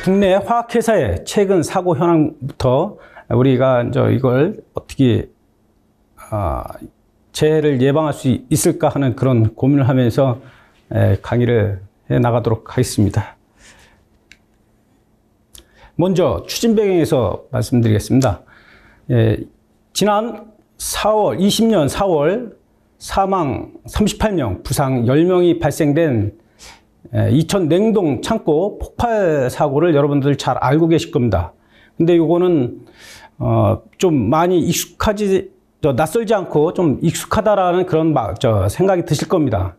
국내 화학회사의 최근 사고 현황부터 우리가 이걸 어떻게 재해를 예방할 수 있을까 하는 그런 고민을 하면서 강의를 해 나가도록 하겠습니다. 먼저 추진 배경에서 말씀드리겠습니다. 지난 20년 4월 사망 38명, 부상 10명이 발생된 이천 냉동 창고 폭발 사고를 여러분들 잘 알고 계실 겁니다. 근데 이거는 좀 많이 낯설지 않고 좀 익숙하다라는 그런 생각이 드실 겁니다.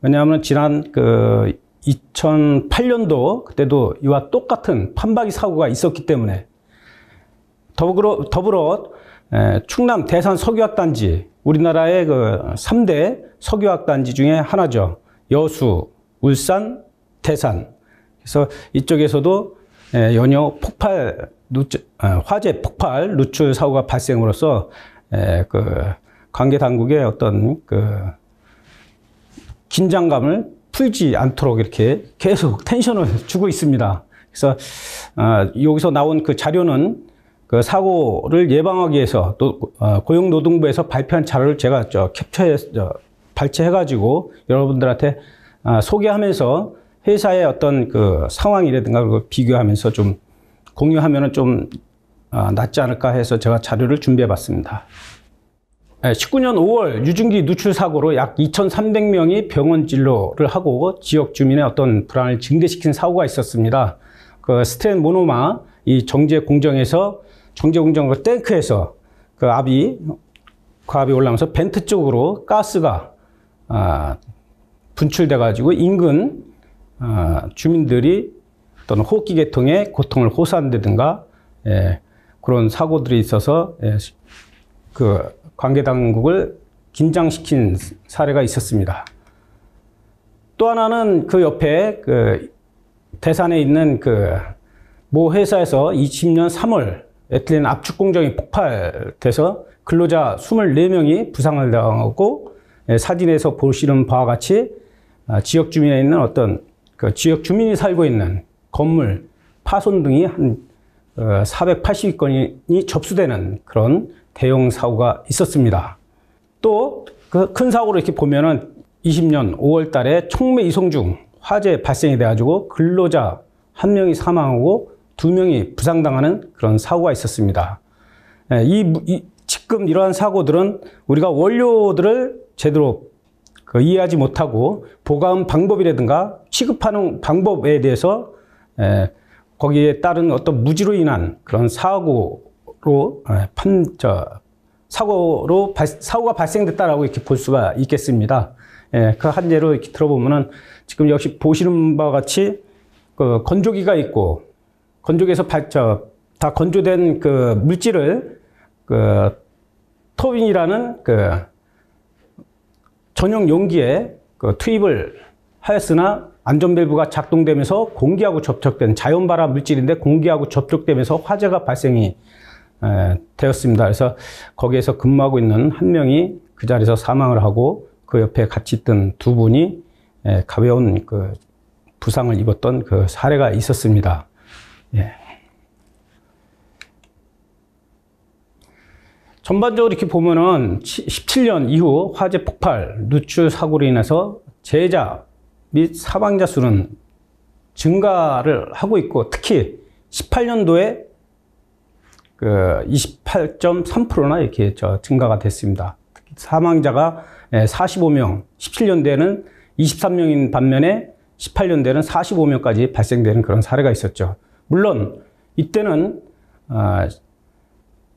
왜냐하면 지난 2008년도 그때도 이와 똑같은 판박이 사고가 있었기 때문에 더불어 충남 대산 석유화학단지, 우리나라의 3대 석유화학단지 중에 하나죠. 여수, 울산, 대산. 그래서 이쪽에서도 연이어 화재 폭발 누출 사고가 발생으로써 관계 당국의 어떤 긴장감을 풀지 않도록 이렇게 계속 텐션을 주고 있습니다. 그래서 여기서 나온 그 자료는 그 사고를 예방하기 위해서 또 고용노동부에서 발표한 자료를 제가 발췌해가지고 여러분들한테 소개하면서 회사의 어떤 그 상황이라든가 그걸 비교하면서 좀 공유하면은 좀 낫지 않을까 해서 제가 자료를 준비해 봤습니다. 19년 5월 유증기 누출 사고로 약 2,300명이 병원 진료를 하고 지역 주민의 어떤 불안을 증대시킨 사고가 있었습니다. 그 스텐 모노마 이 정제 공정에서 탱크에서 그 과압이 올라오면서 벤트 쪽으로 가스가 분출돼 가지고 인근 주민들이 어떤 호흡기 계통에 고통을 호소한다든가 그런 사고들이 있어서 그 관계 당국을 긴장시킨 사례가 있었습니다. 또 하나는 그 옆에 대산에 있는 모 회사에서 20년 3월 에틸렌 압축 공정이 폭발돼서 근로자 24명이 부상을 당하고 사진에서 보시는 바와 같이 지역 주민에 있는 어떤 지역 주민이 살고 있는 건물 파손 등이 한 480건이 접수되는 그런 대형 사고가 있었습니다. 또 그 큰 사고를 이렇게 보면은 20년 5월 달에 총매 이송 중 화재 발생이 돼가지고 근로자 1명이 사망하고 2명이 부상당하는 그런 사고가 있었습니다. 지금 이러한 사고들은 우리가 원료들을 제대로 이해하지 못하고 보관 방법이라든가 취급하는 방법에 대해서 거기에 따른 어떤 무지로 인한 그런 사고가 발생됐다라고 이렇게 볼 수가 있겠습니다. 그 한 예로 이렇게 들어보면은 지금 역시 보시는 바와 같이 건조기가 있고 건조기에서 다 건조된 그 물질을 터빈이라는 전용 용기에 투입을 하였으나 안전밸브가 작동되면서 공기하고 접촉된 자연발화 물질인데 공기하고 접촉되면서 화재가 발생이 되었습니다. 그래서 거기에서 근무하고 있는 1명이 그 자리에서 사망을 하고 그 옆에 같이 있던 2분이 가벼운 부상을 입었던 그 사례가 있었습니다. 전반적으로 이렇게 보면은 17년 이후 화재 폭발, 누출 사고로 인해서 재해자 및 사망자 수는 증가를 하고 있고 특히 18년도에 28.3%나 이렇게 증가가 됐습니다. 특히 사망자가 45명, 17년도에는 23명인 반면에 18년도에는 45명까지 발생되는 그런 사례가 있었죠. 물론 이때는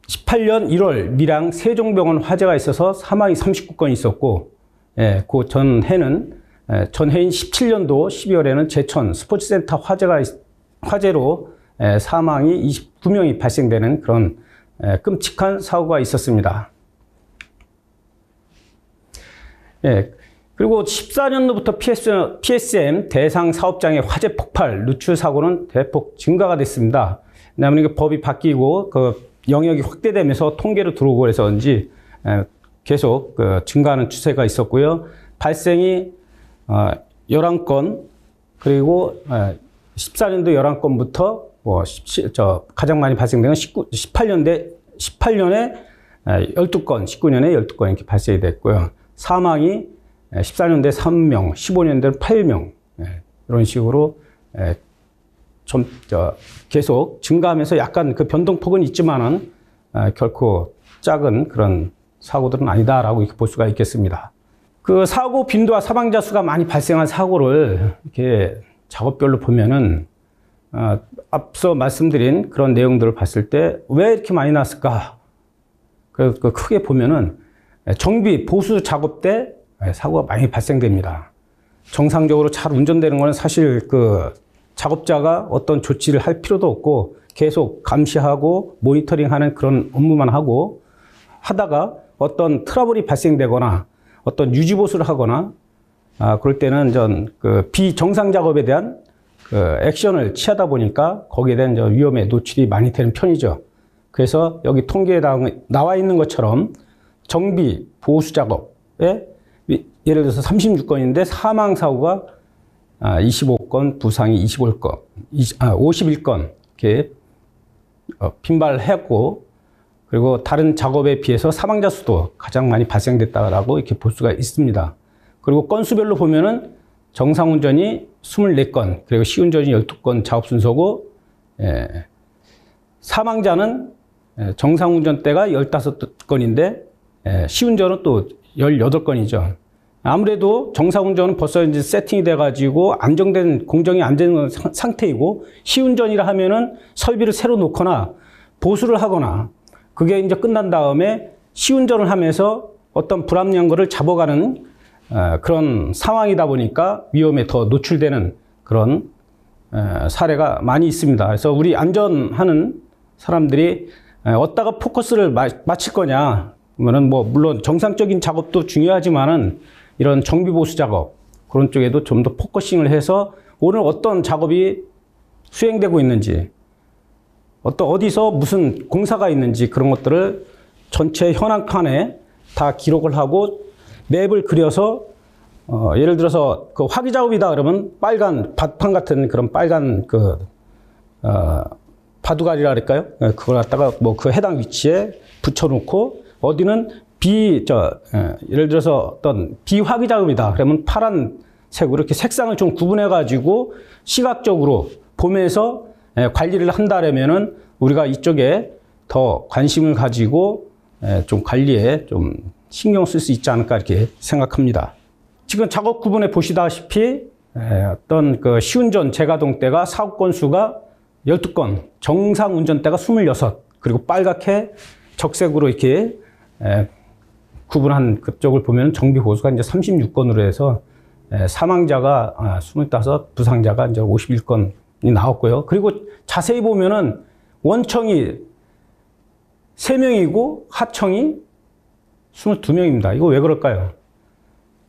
18년 1월 밀양 세종병원 화재가 있어서 사망이 39건 있었고 그 전해인 17년도 12월에는 제천 스포츠센터 화재로 사망이 29명이 발생되는 그런 끔찍한 사고가 있었습니다. 그리고 14년도부터 PSM 대상 사업장의 화재 폭발, 누출 사고는 대폭 증가가 됐습니다. 왜냐하면 법이 바뀌고 영역이 확대되면서 통계로 들어오고 그래서인지 계속 증가하는 추세가 있었고요. 발생이 11건, 그리고 14년도 11건부터 가장 많이 발생된 건 18년에 12건, 19년에 12건 이렇게 발생이 됐고요. 사망이 14년도에 3명, 15년도에 8명, 이런 식으로 계속 증가하면서 약간 그 변동폭은 있지만은 결코 작은 그런 사고들은 아니다라고 이렇게 볼 수가 있겠습니다. 그 사고 빈도와 사망자 수가 많이 발생한 사고를 이렇게 작업별로 보면은 앞서 말씀드린 그런 내용들을 봤을 때 왜 이렇게 많이 났을까? 그 크게 보면은 정비, 보수 작업 때 사고가 많이 발생됩니다. 정상적으로 잘 운전되는 거는 사실 그 작업자가 어떤 조치를 할 필요도 없고 계속 감시하고 모니터링하는 그런 업무만 하다가 어떤 트러블이 발생되거나 어떤 유지보수를 하거나 그럴 때는 그 비정상 작업에 대한 그 액션을 취하다 보니까 거기에 대한 위험에 노출이 많이 되는 편이죠. 그래서 여기 통계에 나와 있는 것처럼 정비, 보수 작업에 예를 들어서 36건인데 사망 사고가 25건, 부상이 51건 이렇게 빈발했고, 그리고 다른 작업에 비해서 사망자 수도 가장 많이 발생됐다라고 이렇게 볼 수가 있습니다. 그리고 건수별로 보면은 정상운전이 24건, 그리고 시운전이 12건 작업 순서고, 사망자는 정상운전 때가 15건인데 시운전은 또 18건이죠. 아무래도 정상운전은 벌써 이제 세팅이 돼가지고 공정이 안되는 상태이고, 시운전이라 하면은 설비를 새로 놓거나 보수를 하거나 그게 이제 끝난 다음에 시운전을 하면서 어떤 불합리한 거를 잡아가는 그런 상황이다 보니까 위험에 더 노출되는 그런 사례가 많이 있습니다. 그래서 우리 안전하는 사람들이 어디다가 포커스를 맞출 거냐, 그러면은 물론 정상적인 작업도 중요하지만은 이런 정비 보수 작업 그런 쪽에도 좀 더 포커싱을 해서 오늘 어떤 작업이 수행되고 있는지, 어디서 무슨 공사가 있는지 그런 것들을 전체 현황판에 다 기록을 하고 맵을 그려서 예를 들어서 그 화기 작업이다 그러면 빨간 밭판 같은 그런 빨간 바둑알이라 그럴까요? 그걸 갖다가 그 해당 위치에 붙여놓고, 어디는 예를 들어서 어떤 비화기 작업이다 그러면 파란색으로 이렇게 색상을 좀 구분해 가지고 시각적으로 보면서 관리를 한다면은 우리가 이쪽에 더 관심을 가지고 좀 관리에 좀 신경 쓸 수 있지 않을까 이렇게 생각합니다. 지금 작업 구분에 보시다시피 어떤 그 시운전 재가동 때가 사고 건수가 12건, 정상 운전대가 26, 그리고 빨갛게 적색으로 이렇게 구분한 그쪽을 보면 정비 보수가 이제 36건으로 해서 사망자가 25, 부상자가 이제 51건이 나왔고요. 그리고 자세히 보면은 원청이 3명이고 하청이 22명입니다. 이거 왜 그럴까요?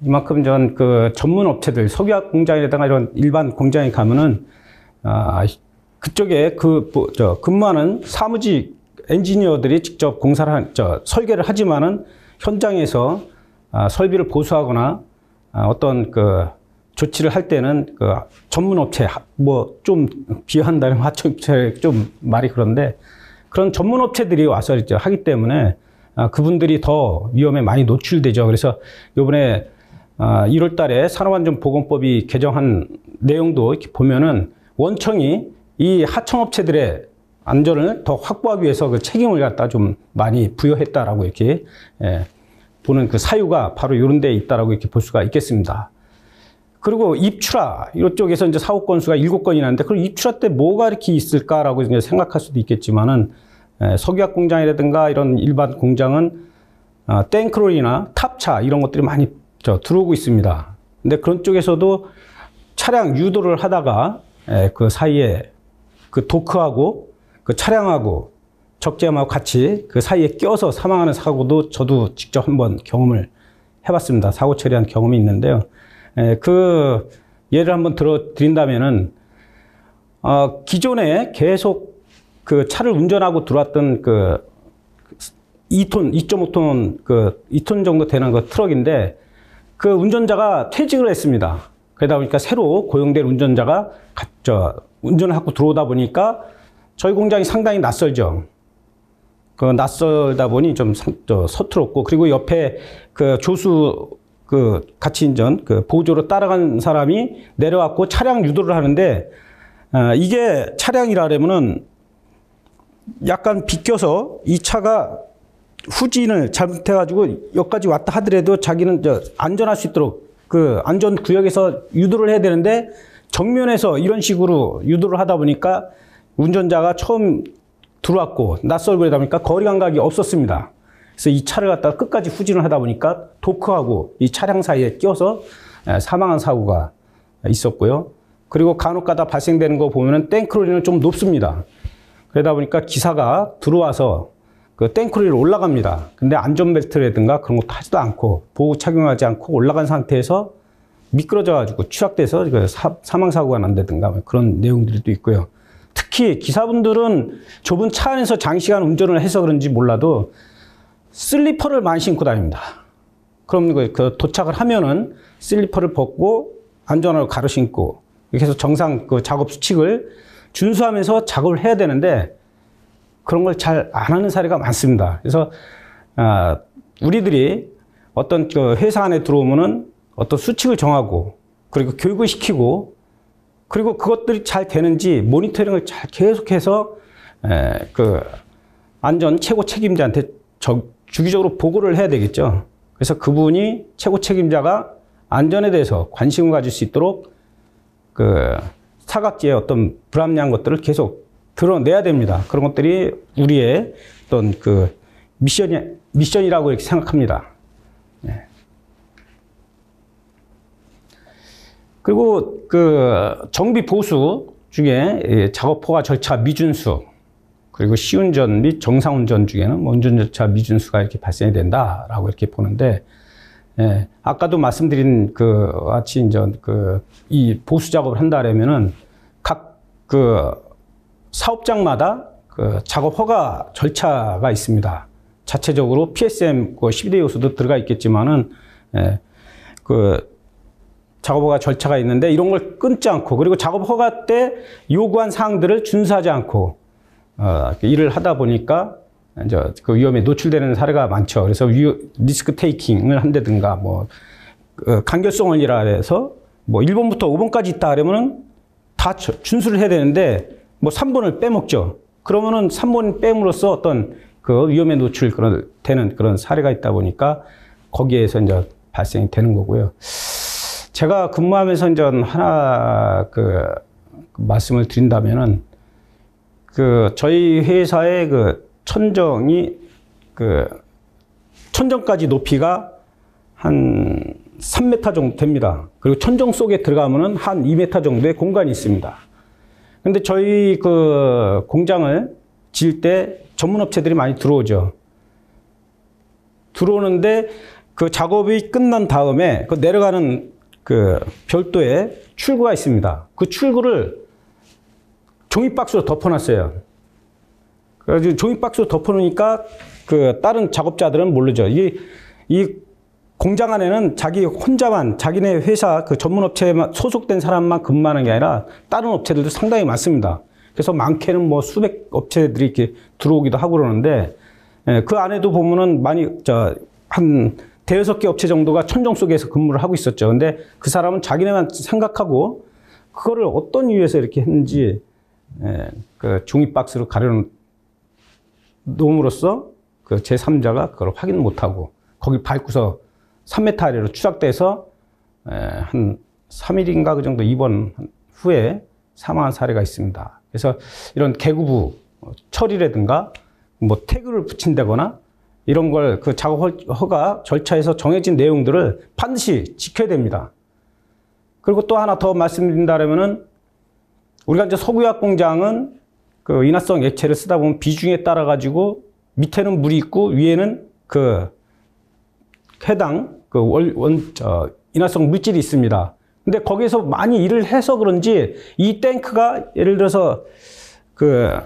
이만큼 그 전문 업체들, 석유화학 공장이라든가 이런 일반 공장에 가면은 그쪽에 근무하는 사무직 엔지니어들이 직접 설계를 하지만은 현장에서 설비를 보수하거나 어떤 그 조치를 할 때는 그 전문 업체, 좀 비한다는 하청업체 좀 말이 그런데, 그런 전문 업체들이 와서 이제 하기 때문에 그분들이 더 위험에 많이 노출되죠. 그래서 이번에 1월 달에 산업안전보건법이 개정한 내용도 이렇게 보면은 원청이 이 하청업체들의 안전을 더 확보하기 위해서 그 책임을 갖다 좀 많이 부여했다라고 이렇게 보는 그 사유가 바로 이런 데에 있다라고 이렇게 볼 수가 있겠습니다. 그리고 입출하, 이쪽에서 이제 사고 건수가 7건이 나는데, 그럼 입출하 때 뭐가 이렇게 있을까라고 이제 생각할 수도 있겠지만은, 석유화학 공장이라든가 이런 일반 공장은 탱크롤이나 탑차 이런 것들이 많이 들어오고 있습니다. 근데 그런 쪽에서도 차량 유도를 하다가 그 사이에 그 도크하고 그 차량하고 적재함하고 같이 그 사이에 껴서 사망하는 사고도 저도 직접 한번 경험을 해봤습니다. 사고 처리한 경험이 있는데요. 그 예를 한번 들어드린다면은 기존에 계속 그 차를 운전하고 들어왔던 그 2.5톤 그 2톤 정도 되는 그 트럭인데, 그 운전자가 퇴직을 했습니다. 그러다 보니까 새로 고용된 운전자가 운전을 하고 들어오다 보니까 저희 공장이 상당히 낯설죠. 그 낯설다 보니 좀 서툴었고, 그리고 옆에 그 조수 그 같이 인전 그 보조로 따라간 사람이 내려왔고 차량 유도를 하는데, 이게 차량이라면은 약간 비껴서 이 차가 후진을 잘못해가지고 여기까지 왔다 하더라도 자기는 안전할 수 있도록 그 안전 구역에서 유도를 해야 되는데, 정면에서 이런 식으로 유도를 하다 보니까 운전자가 처음 들어왔고 낯설고 그러다 보니까 거리 감각이 없었습니다. 그래서 이 차를 갖다가 끝까지 후진을 하다 보니까 도크하고 이 차량 사이에 껴서 사망한 사고가 있었고요. 그리고 간혹가다 발생되는 거 보면은 땡크로리는 좀 높습니다. 그러다 보니까 기사가 들어와서 그 땡크로리를 올라갑니다. 근데 안전벨트라든가 그런 것도 하지도 않고 보호 착용하지 않고 올라간 상태에서 미끄러져가지고 추락돼서 사망사고가 난다든가 그런 내용들도 있고요. 특히 기사분들은 좁은 차 안에서 장시간 운전을 해서 그런지 몰라도 슬리퍼를 많이 신고 다닙니다. 그럼 그 도착을 하면은 슬리퍼를 벗고 안전하게 가로 신고 이렇게 해서 정상 그 작업 수칙을 준수하면서 작업을 해야 되는데 그런 걸 잘 안 하는 사례가 많습니다. 그래서 우리들이 어떤 그 회사 안에 들어오면은 어떤 수칙을 정하고 그리고 교육을 시키고 그리고 그것들이 잘 되는지 모니터링을 잘 계속해서 그 안전 최고 책임자한테 주기적으로 보고를 해야 되겠죠. 그래서 그분이 최고 책임자가 안전에 대해서 관심을 가질 수 있도록 그 사각지의 어떤 불합리한 것들을 계속 드러내야 됩니다. 그런 것들이 우리의 어떤 그 미션이라고 이렇게 생각합니다. 네. 그리고 그 정비 보수 중에 작업 허가 절차 미준수 그리고 시운전 및 정상운전 중에는 운전 절차 미준수가 이렇게 발생이 된다라고 이렇게 보는데, 아까도 말씀드린 그 같이 이제 그 이 보수 작업을 한다라면은 각 그 사업장마다 그 작업 허가 절차가 있습니다. 자체적으로 PSM 12대 요소도 들어가 있겠지만은 그 작업 허가 절차가 있는데 이런 걸 끊지 않고 그리고 작업 허가 때 요구한 사항들을 준수하지 않고 일을 하다 보니까 이제 그 위험에 노출되는 사례가 많죠. 그래서 리스크 테이킹을 한다든가 뭐 간결성원이라 해서 뭐 1번부터 5번까지 있다 하려면은 다 준수를 해야 되는데 뭐 3번을 빼먹죠. 그러면은 3번 빼므로써 어떤 그 위험에 노출되는 그런 사례가 있다 보니까 거기에서 이제 발생이 되는 거고요. 제가 근무하면서 이제 하나 그 말씀을 드린다면은 그 저희 회사의 그 천정이 그 천정까지 높이가 한 3m 정도 됩니다. 그리고 천정 속에 들어가면은 한 2m 정도의 공간이 있습니다. 근데 저희 그 공장을 지을 때 전문 업체들이 많이 들어오죠. 들어오는데 그 작업이 끝난 다음에 그 내려가는 그 별도의 출구가 있습니다. 그 출구를 종이박스로 덮어놨어요. 그래서 종이박스로 덮어놓으니까 그 다른 작업자들은 모르죠. 이 공장 안에는 자기 혼자만 자기네 회사 그 전문업체에 소속된 사람만 근무하는 게 아니라 다른 업체들도 상당히 많습니다. 그래서 많게는 뭐 수백 업체들이 이렇게 들어오기도 하고 그러는데 그 안에도 보면은 많이 한 대여섯 개 업체 정도가 천정 속에서 근무를 하고 있었죠. 근데 그 사람은 자기네만 생각하고 그거를 어떤 이유에서 이렇게 했는지 그 종이박스로 가려놓음으로써 그 제3자가 그걸 확인 못하고 거기 밟고서 3m 아래로 추락돼서 한 3일인가 그 정도 입원 후에 사망한 사례가 있습니다. 그래서 이런 개구부 처리라든가 뭐 태그를 붙인다거나 이런 걸 그 작업 허가 절차에서 정해진 내용들을 반드시 지켜야 됩니다. 그리고 또 하나 더 말씀드린다면은 우리가 이제 석유화학 공장은 그 인화성 액체를 쓰다 보면 비중에 따라 가지고 밑에는 물이 있고 위에는 그 해당 그 인화성 물질이 있습니다. 근데 거기에서 많이 일을 해서 그런지 이 탱크가 예를 들어서 그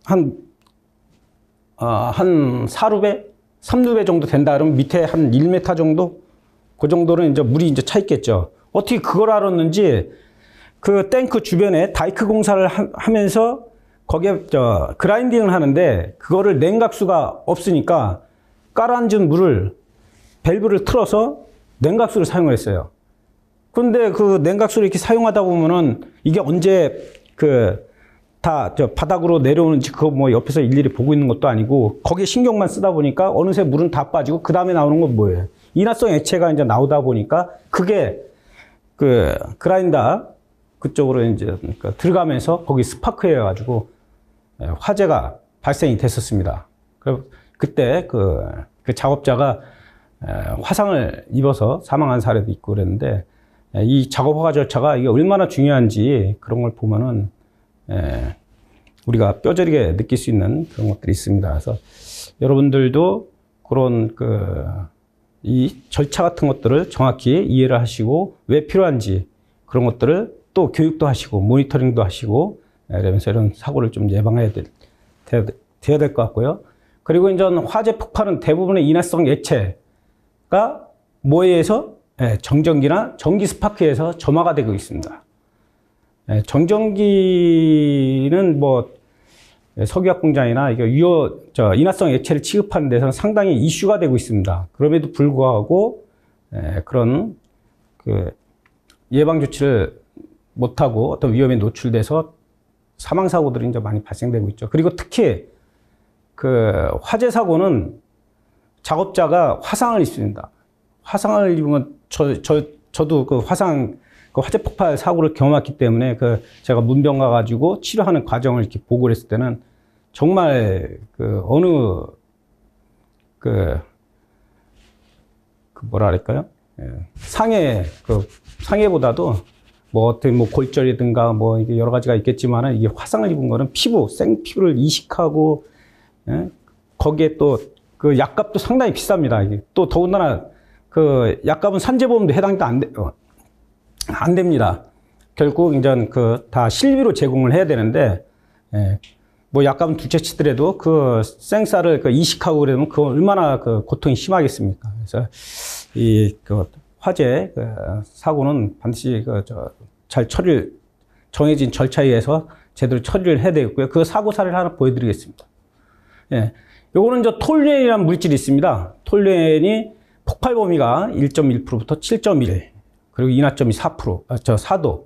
한 4루베, 3루베 정도 된다 그러면 밑에 한 1m 정도 그 정도는 이제 물이 이제 차 있겠죠. 어떻게 그걸 알았는지 그 탱크 주변에 다이크 공사를 하면서 거기에 그라인딩을 하는데 그거를 냉각수가 없으니까 깔아앉은 물을 밸브를 틀어서 냉각수를 사용을 했어요. 그런데 그 냉각수를 이렇게 사용하다 보면은 이게 언제 다 바닥으로 내려오는지 그거 뭐 옆에서 일일이 보고 있는 것도 아니고 거기에 신경만 쓰다 보니까 어느새 물은 다 빠지고 그 다음에 나오는 건 뭐예요? 인화성 액체가 이제 나오다 보니까 그게 그라인더 그쪽으로 이제 들어가면서 거기 스파크해 가지고 화재가 발생이 됐었습니다. 그때 그 작업자가 화상을 입어서 사망한 사례도 있고 그랬는데 이 작업 허가 절차가 이게 얼마나 중요한지 그런 걸 보면은 우리가 뼈저리게 느낄 수 있는 그런 것들이 있습니다. 그래서 여러분들도 그런 이 절차 같은 것들을 정확히 이해를 하시고 왜 필요한지 그런 것들을 또 교육도 하시고 모니터링도 하시고 이러면서 이런 사고를 좀 예방해야 돼야 될 것 같고요. 그리고 이제 화재 폭발은 대부분의 인화성 액체가 뭐에 의해서 정전기나 전기 스파크에서 점화가 되고 있습니다. 정전기는 뭐 석유화학 공장이나 인화성 액체를 취급하는 데서는 상당히 이슈가 되고 있습니다. 그럼에도 불구하고 그런 예방 조치를 못하고 어떤 위험에 노출돼서 사망 사고들이 이제 많이 발생되고 있죠. 그리고 특히 화재 사고는 작업자가 화상을 입습니다. 화상을 입으면 저도 화재 폭발 사고를 경험했기 때문에 제가 문병 가가지고 치료하는 과정을 이렇게 보고 했을 때는 정말 어느 뭐라 할까요? 상해보다도 뭐 어떤 골절이든가 뭐 이게 여러 가지가 있겠지만은 이게 화상을 입은 거는 생피부를 이식하고 거기에 또 약값도 상당히 비쌉니다. 이게 또 더군다나 약값은 산재보험도 해당도 안 됩니다. 결국 이제 다 실비로 제공을 해야 되는데 뭐 약값은 둘째 치더라도 생쌀을 이식하고 그러면 얼마나 고통이 심하겠습니까? 그래서 화재 사고는 반드시 잘 정해진 절차에 의해서 제대로 처리를 해야 되겠고요. 그 사고 사례를 하나 보여드리겠습니다. 요거는 톨루엔이라는 물질이 있습니다. 톨루엔이 폭발 범위가 1.1%부터 7.1 그리고 인화점이 4도.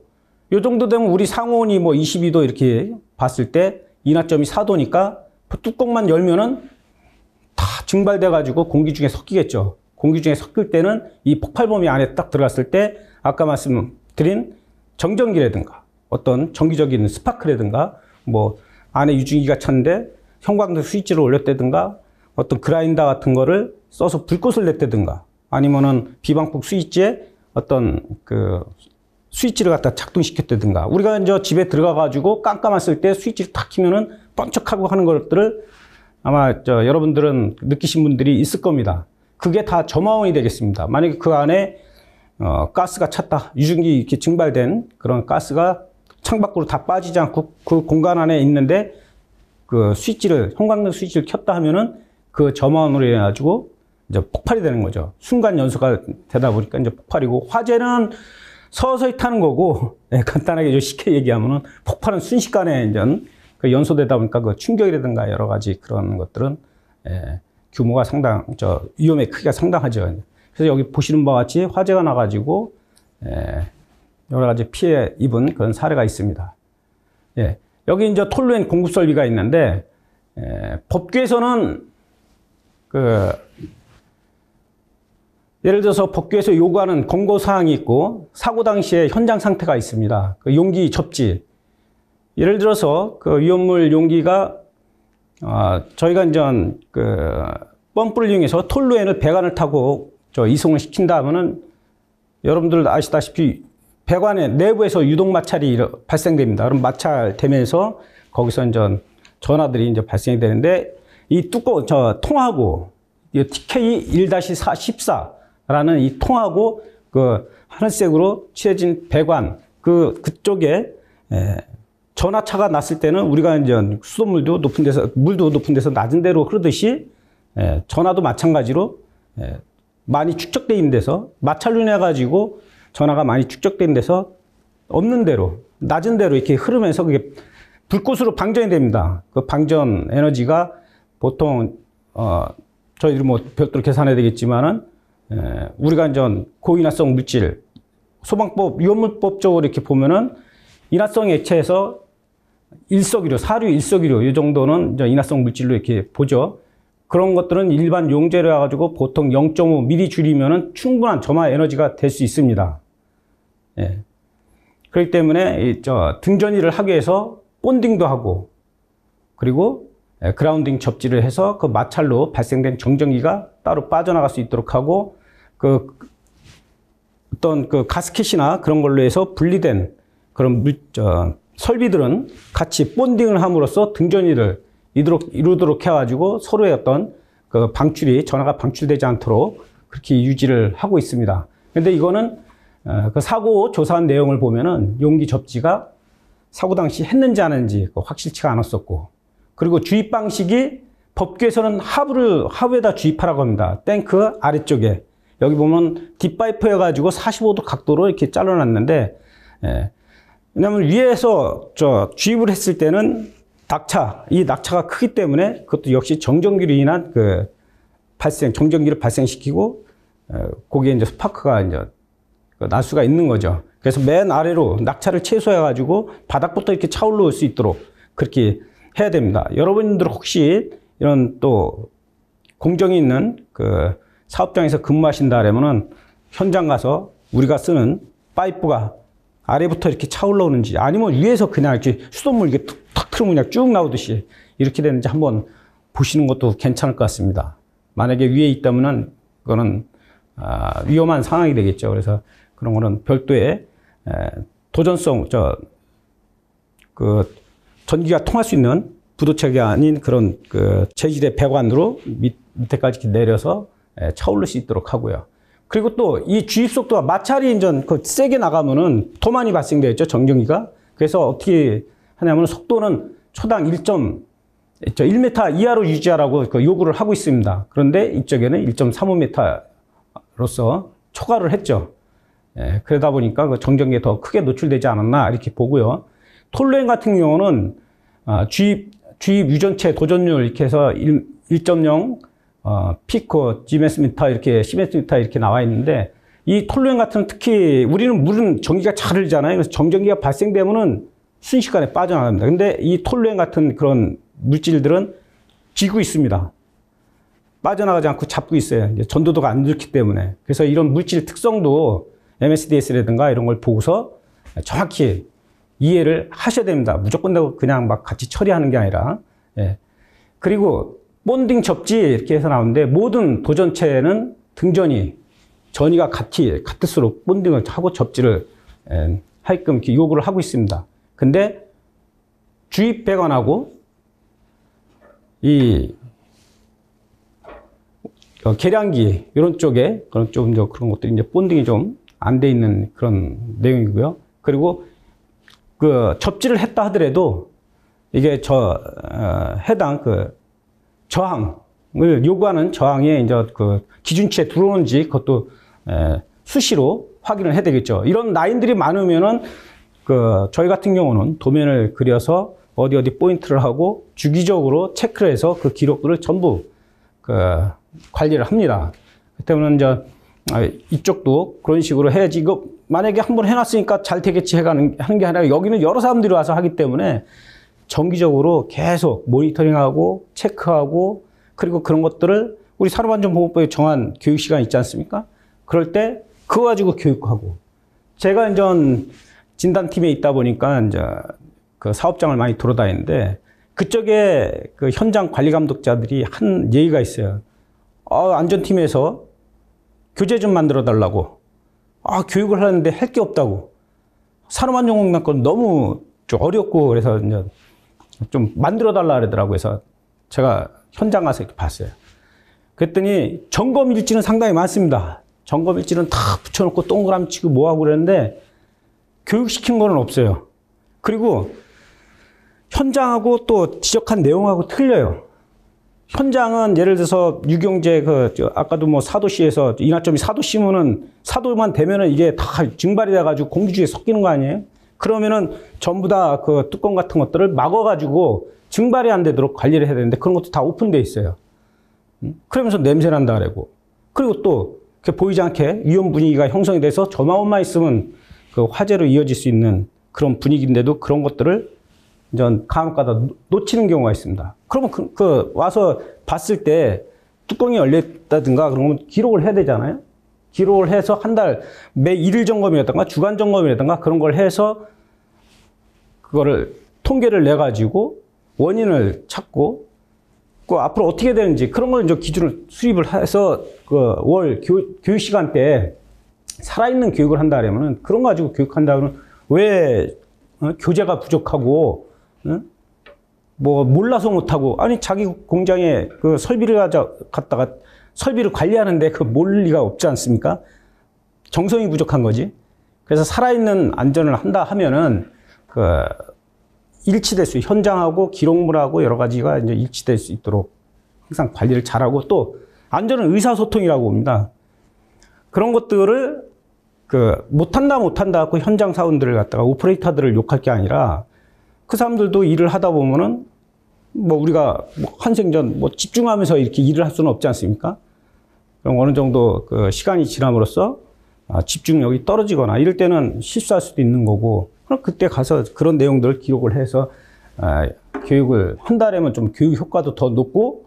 요 정도 되면 우리 상온이 뭐 22도 이렇게 봤을 때 인화점이 4도니까 뚜껑만 열면은 다 증발돼 가지고 공기 중에 섞이겠죠. 공기 중에 섞일 때는 이 폭발 범위 안에 딱 들어갔을 때 아까 말씀드린 정전기라든가 어떤 정기적인 스파크라든가 뭐 안에 유증기가 찼는데 형광등 스위치를 올렸다든가 어떤 그라인더 같은 거를 써서 불꽃을 냈다든가 아니면은 비방폭 스위치에 어떤 스위치를 갖다 작동시켰다든가 우리가 이제 집에 들어가 가지고 깜깜했을 때 스위치를 탁 키면은 번쩍하고 하는 것들을 아마 여러분들은 느끼신 분들이 있을 겁니다. 그게 다 점화원이 되겠습니다. 만약에 그 안에 가스가 찼다. 유증기 이렇게 증발된 그런 가스가 창밖으로 다 빠지지 않고 그 공간 안에 있는데 형광등 스위치를 켰다 하면은 그 점화원으로 인해 가지고 이제 폭발이 되는 거죠. 순간 연소가 되다 보니까 이제 폭발이고 화재는 서서히 타는 거고 간단하게 쉽게 얘기하면은 폭발은 순식간에 이제 연소되다 보니까 충격이라든가 여러 가지 그런 것들은 규모가 위험의 크기가 상당하죠. 그래서 여기 보시는 바와 같이 화재가 나가지고 여러 가지 피해 입은 그런 사례가 있습니다. 여기 이제 톨루엔 공급 설비가 있는데 법규에서는 예를 들어서 법규에서 요구하는 권고 사항이 있고 사고 당시에 현장 상태가 있습니다. 용기 접지. 예를 들어서 위험물 용기가 저희가 이제 펌프를 이용해서 톨루엔을 배관을 타고 이송을 시킨다 하면은 여러분들 아시다시피 배관의 내부에서 유동 마찰이 발생됩니다. 그럼 마찰되면서 거기서 이제 전하들이 이제 발생이 되는데 이 통하고 TK1-14라는 이 통하고 하늘색으로 칠해진 배관 그쪽에 전하차가 났을 때는 우리가 이제 수돗물도 높은 데서 물도 높은 데서 낮은 데로 흐르듯이 전하도 마찬가지로 많이 축적되어 있는 데서 마찰로 인해 가지고 전하가 많이 축적된 데서 없는 대로, 낮은 대로 이렇게 흐르면서 그게 불꽃으로 방전이 됩니다. 그 방전 에너지가 보통, 저희들이 뭐 별도로 계산해야 되겠지만은, 우리가 이제 고인화성 물질, 소방법, 위험물법적으로 이렇게 보면은, 인화성 액체에서 일석이류, 사류 일석이류, 이 정도는 이제 인화성 물질로 이렇게 보죠. 그런 것들은 일반 용재로 해가지고 보통 0.5mm 줄이면은 충분한 점화 에너지가 될 수 있습니다. 예. 그렇기 때문에 등전이를 하기 위해서 본딩도 하고, 그리고 그라운딩 접지를 해서 그 마찰로 발생된 정전기가 따로 빠져나갈 수 있도록 하고, 어떤 가스켓이나 그런 걸로 해서 분리된 그런 설비들은 같이 본딩을 함으로써 등전이를 이루도록 해가지고 서로의 어떤 그 전하가 방출되지 않도록 그렇게 유지를 하고 있습니다. 근데 이거는 그 사고 조사한 내용을 보면은 용기 접지가 사고 당시 했는지 안 했는지 확실치가 않았었고, 그리고 주입 방식이 법규에서는 하부에다 주입하라고 합니다. 탱크 아래쪽에. 여기 보면 딥파이프여가지고 45도 각도로 이렇게 잘라놨는데, 왜냐면 위에서 주입을 했을 때는 이 낙차가 크기 때문에 그것도 역시 정전기로 인한 정전기를 발생시키고, 거기에 이제 스파크가 이제 날 수가 있는 거죠. 그래서 맨 아래로 낙차를 최소화해가지고 바닥부터 이렇게 차올라올 수 있도록 그렇게 해야 됩니다. 여러분들 혹시 이런 또 공정이 있는 그 사업장에서 근무하신다 하면은 현장 가서 우리가 쓰는 파이프가 아래부터 이렇게 차올라오는지 아니면 위에서 그냥 이렇게 수돗물 이렇게 탁 틀으면 그냥 쭉 나오듯이 이렇게 되는지 한번 보시는 것도 괜찮을 것 같습니다. 만약에 위에 있다면은 그거는 위험한 상황이 되겠죠. 그래서 그런 거는 별도의 도전성, 전기가 통할 수 있는 부도체가 아닌 그런 재질의 배관으로 밑에까지 이렇게 내려서 차오를 수 있도록 하고요. 그리고 또 이 주입 속도가 마찰이 이제 세게 나가면은 더 많이 발생되겠죠, 정전기가. 그래서 어떻게 하냐면 속도는 초당 1m 이하로 유지하라고 요구를 하고 있습니다. 그런데 이쪽에는 1.35m로서 초과를 했죠. 그러다 보니까 그 정전기에 더 크게 노출되지 않았나 이렇게 보고요. 톨루엔 같은 경우는 주입 유전체 도전율 이렇게 해서 1.0 피코 Gm 이렇게 Cm 이렇게 나와 있는데, 이 톨루엔 같은 특히 우리는 물은 전기가 잘 흐르잖아요. 그래서 정전기가 발생되면은 순식간에 빠져나갑니다. 근데 이 톨루엔 같은 그런 물질들은 쥐고 있습니다. 빠져나가지 않고 잡고 있어요. 이제 전도도가 안 좋기 때문에. 그래서 이런 물질 특성도 MSDS라든가 이런 걸 보고서 정확히 이해를 하셔야 됩니다. 무조건 그냥 막 같이 처리하는 게 아니라. 그리고 본딩 접지 이렇게 해서 나오는데, 모든 도전체는 전이가 같을수록 본딩을 하고 접지를 하게끔 이렇게 요구를 하고 있습니다. 근데 주입 배관하고 이 계량기 이런 쪽에 그런 것들이 이제 본딩이 좀 안 돼 있는 그런 내용이고요. 그리고 접지를 했다 하더라도 이게 해당 저항을 요구하는 저항에 이제 기준치에 들어오는지 그것도 수시로 확인을 해야 되겠죠. 이런 라인들이 많으면은 저희 같은 경우는 도면을 그려서 어디 포인트를 하고 주기적으로 체크를 해서 그 기록들을 전부 관리를 합니다. 그 때문에 이제 이쪽도 그런 식으로 해야지, 이거 만약에 한번 해놨으니까 잘 되겠지 하는 게 아니라 여기는 여러 사람들이 와서 하기 때문에 정기적으로 계속 모니터링하고 체크하고, 그리고 그런 것들을 우리 산업안전보건법에 정한 교육시간 있지 않습니까? 그럴 때 그거 가지고 교육하고, 제가 이제 진단팀에 있다 보니까 이제 사업장을 많이 돌아다니는데, 그쪽에 현장 관리 감독자들이 한 얘기가 있어요. 안전팀에서 교재 좀 만들어 달라고. 교육을 하는데 할 게 없다고. 산업안전공단 너무 좀 어렵고, 그래서 이제 좀 만들어 달라 그러더라고요. 그래서 제가 현장 가서 이렇게 봤어요. 그랬더니 점검 일지는 상당히 많습니다. 점검 일지는 다 붙여놓고 동그라미 치고 뭐하고 그랬는데 교육시킨 거는 없어요. 그리고 현장하고 또 지적한 내용하고 틀려요. 현장은 예를 들어서 유경재 아까도 뭐 4도씨에서 인하점이 4도씨면은 4도만 되면은 이게 다 증발이 돼가지고 공기 중에 섞이는 거 아니에요? 그러면은 전부 다 그 뚜껑 같은 것들을 막아가지고 증발이 안 되도록 관리를 해야 되는데 그런 것도 다 오픈돼 있어요. 그러면서 냄새 난다 그러고. 그리고 또 보이지 않게 위험 분위기가 형성이 돼서 저만원만 있으면 그 화재로 이어질 수 있는 그런 분위기인데도 그런 것들을 이제 간혹가다 놓치는 경우가 있습니다. 그러면 그 와서 봤을 때 뚜껑이 열렸다든가 그런 건 기록을 해야 되잖아요. 기록을 해서 한 달, 매 일일 점검이라든가 주간 점검이라든가 그런 걸 해서 그거를 통계를 내가지고 원인을 찾고 그 앞으로 어떻게 되는지 그런 걸 이제 기준을 수립을 해서 그 월 교육 시간 때 살아있는 교육을 한다 그러면은 그런 거 가지고 교육한다 그러면 왜 교재가 부족하고 뭐 몰라서 못하고 아니 자기 공장에 그 설비를 갖다가 설비를 관리하는데 그 몰 리가 없지 않습니까? 정성이 부족한 거지. 그래서 살아있는 안전을 한다 하면은 그 일치될 수 현장하고 기록물하고 여러 가지가 이제 일치될 수 있도록 항상 관리를 잘하고 또 안전은 의사소통이라고 봅니다. 그런 것들을 그 못한다 갖고 현장 사원들을 갖다가 오퍼레이터들을 욕할 게 아니라 그 사람들도 일을 하다 보면은 뭐 우리가 뭐 환생전 뭐 집중하면서 이렇게 일을 할 수는 없지 않습니까? 그럼 어느 정도 그 시간이 지남으로써 집중력이 떨어지거나 이럴 때는 실수할 수도 있는 거고 그럼 그때 가서 그런 내용들을 기록을 해서 교육을 한다면 좀 교육 효과도 더 높고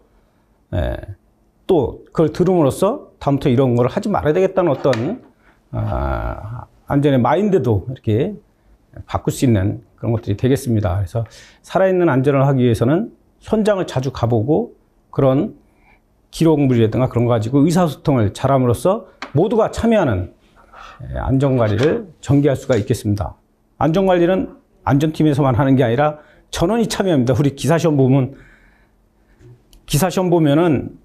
또 그걸 들음으로써 다음부터 이런 걸 하지 말아야 되겠다는 어떤 안전의 마인드도 이렇게 바꿀 수 있는 그런 것들이 되겠습니다. 그래서 살아있는 안전을 하기 위해서는 현장을 자주 가보고 그런 기록물이라든가 그런 거 가지고 의사소통을 잘함으로써 모두가 참여하는 안전관리를 전개할 수가 있겠습니다. 안전관리는 안전팀에서만 하는 게 아니라 전원이 참여합니다. 우리 기사시험 보면은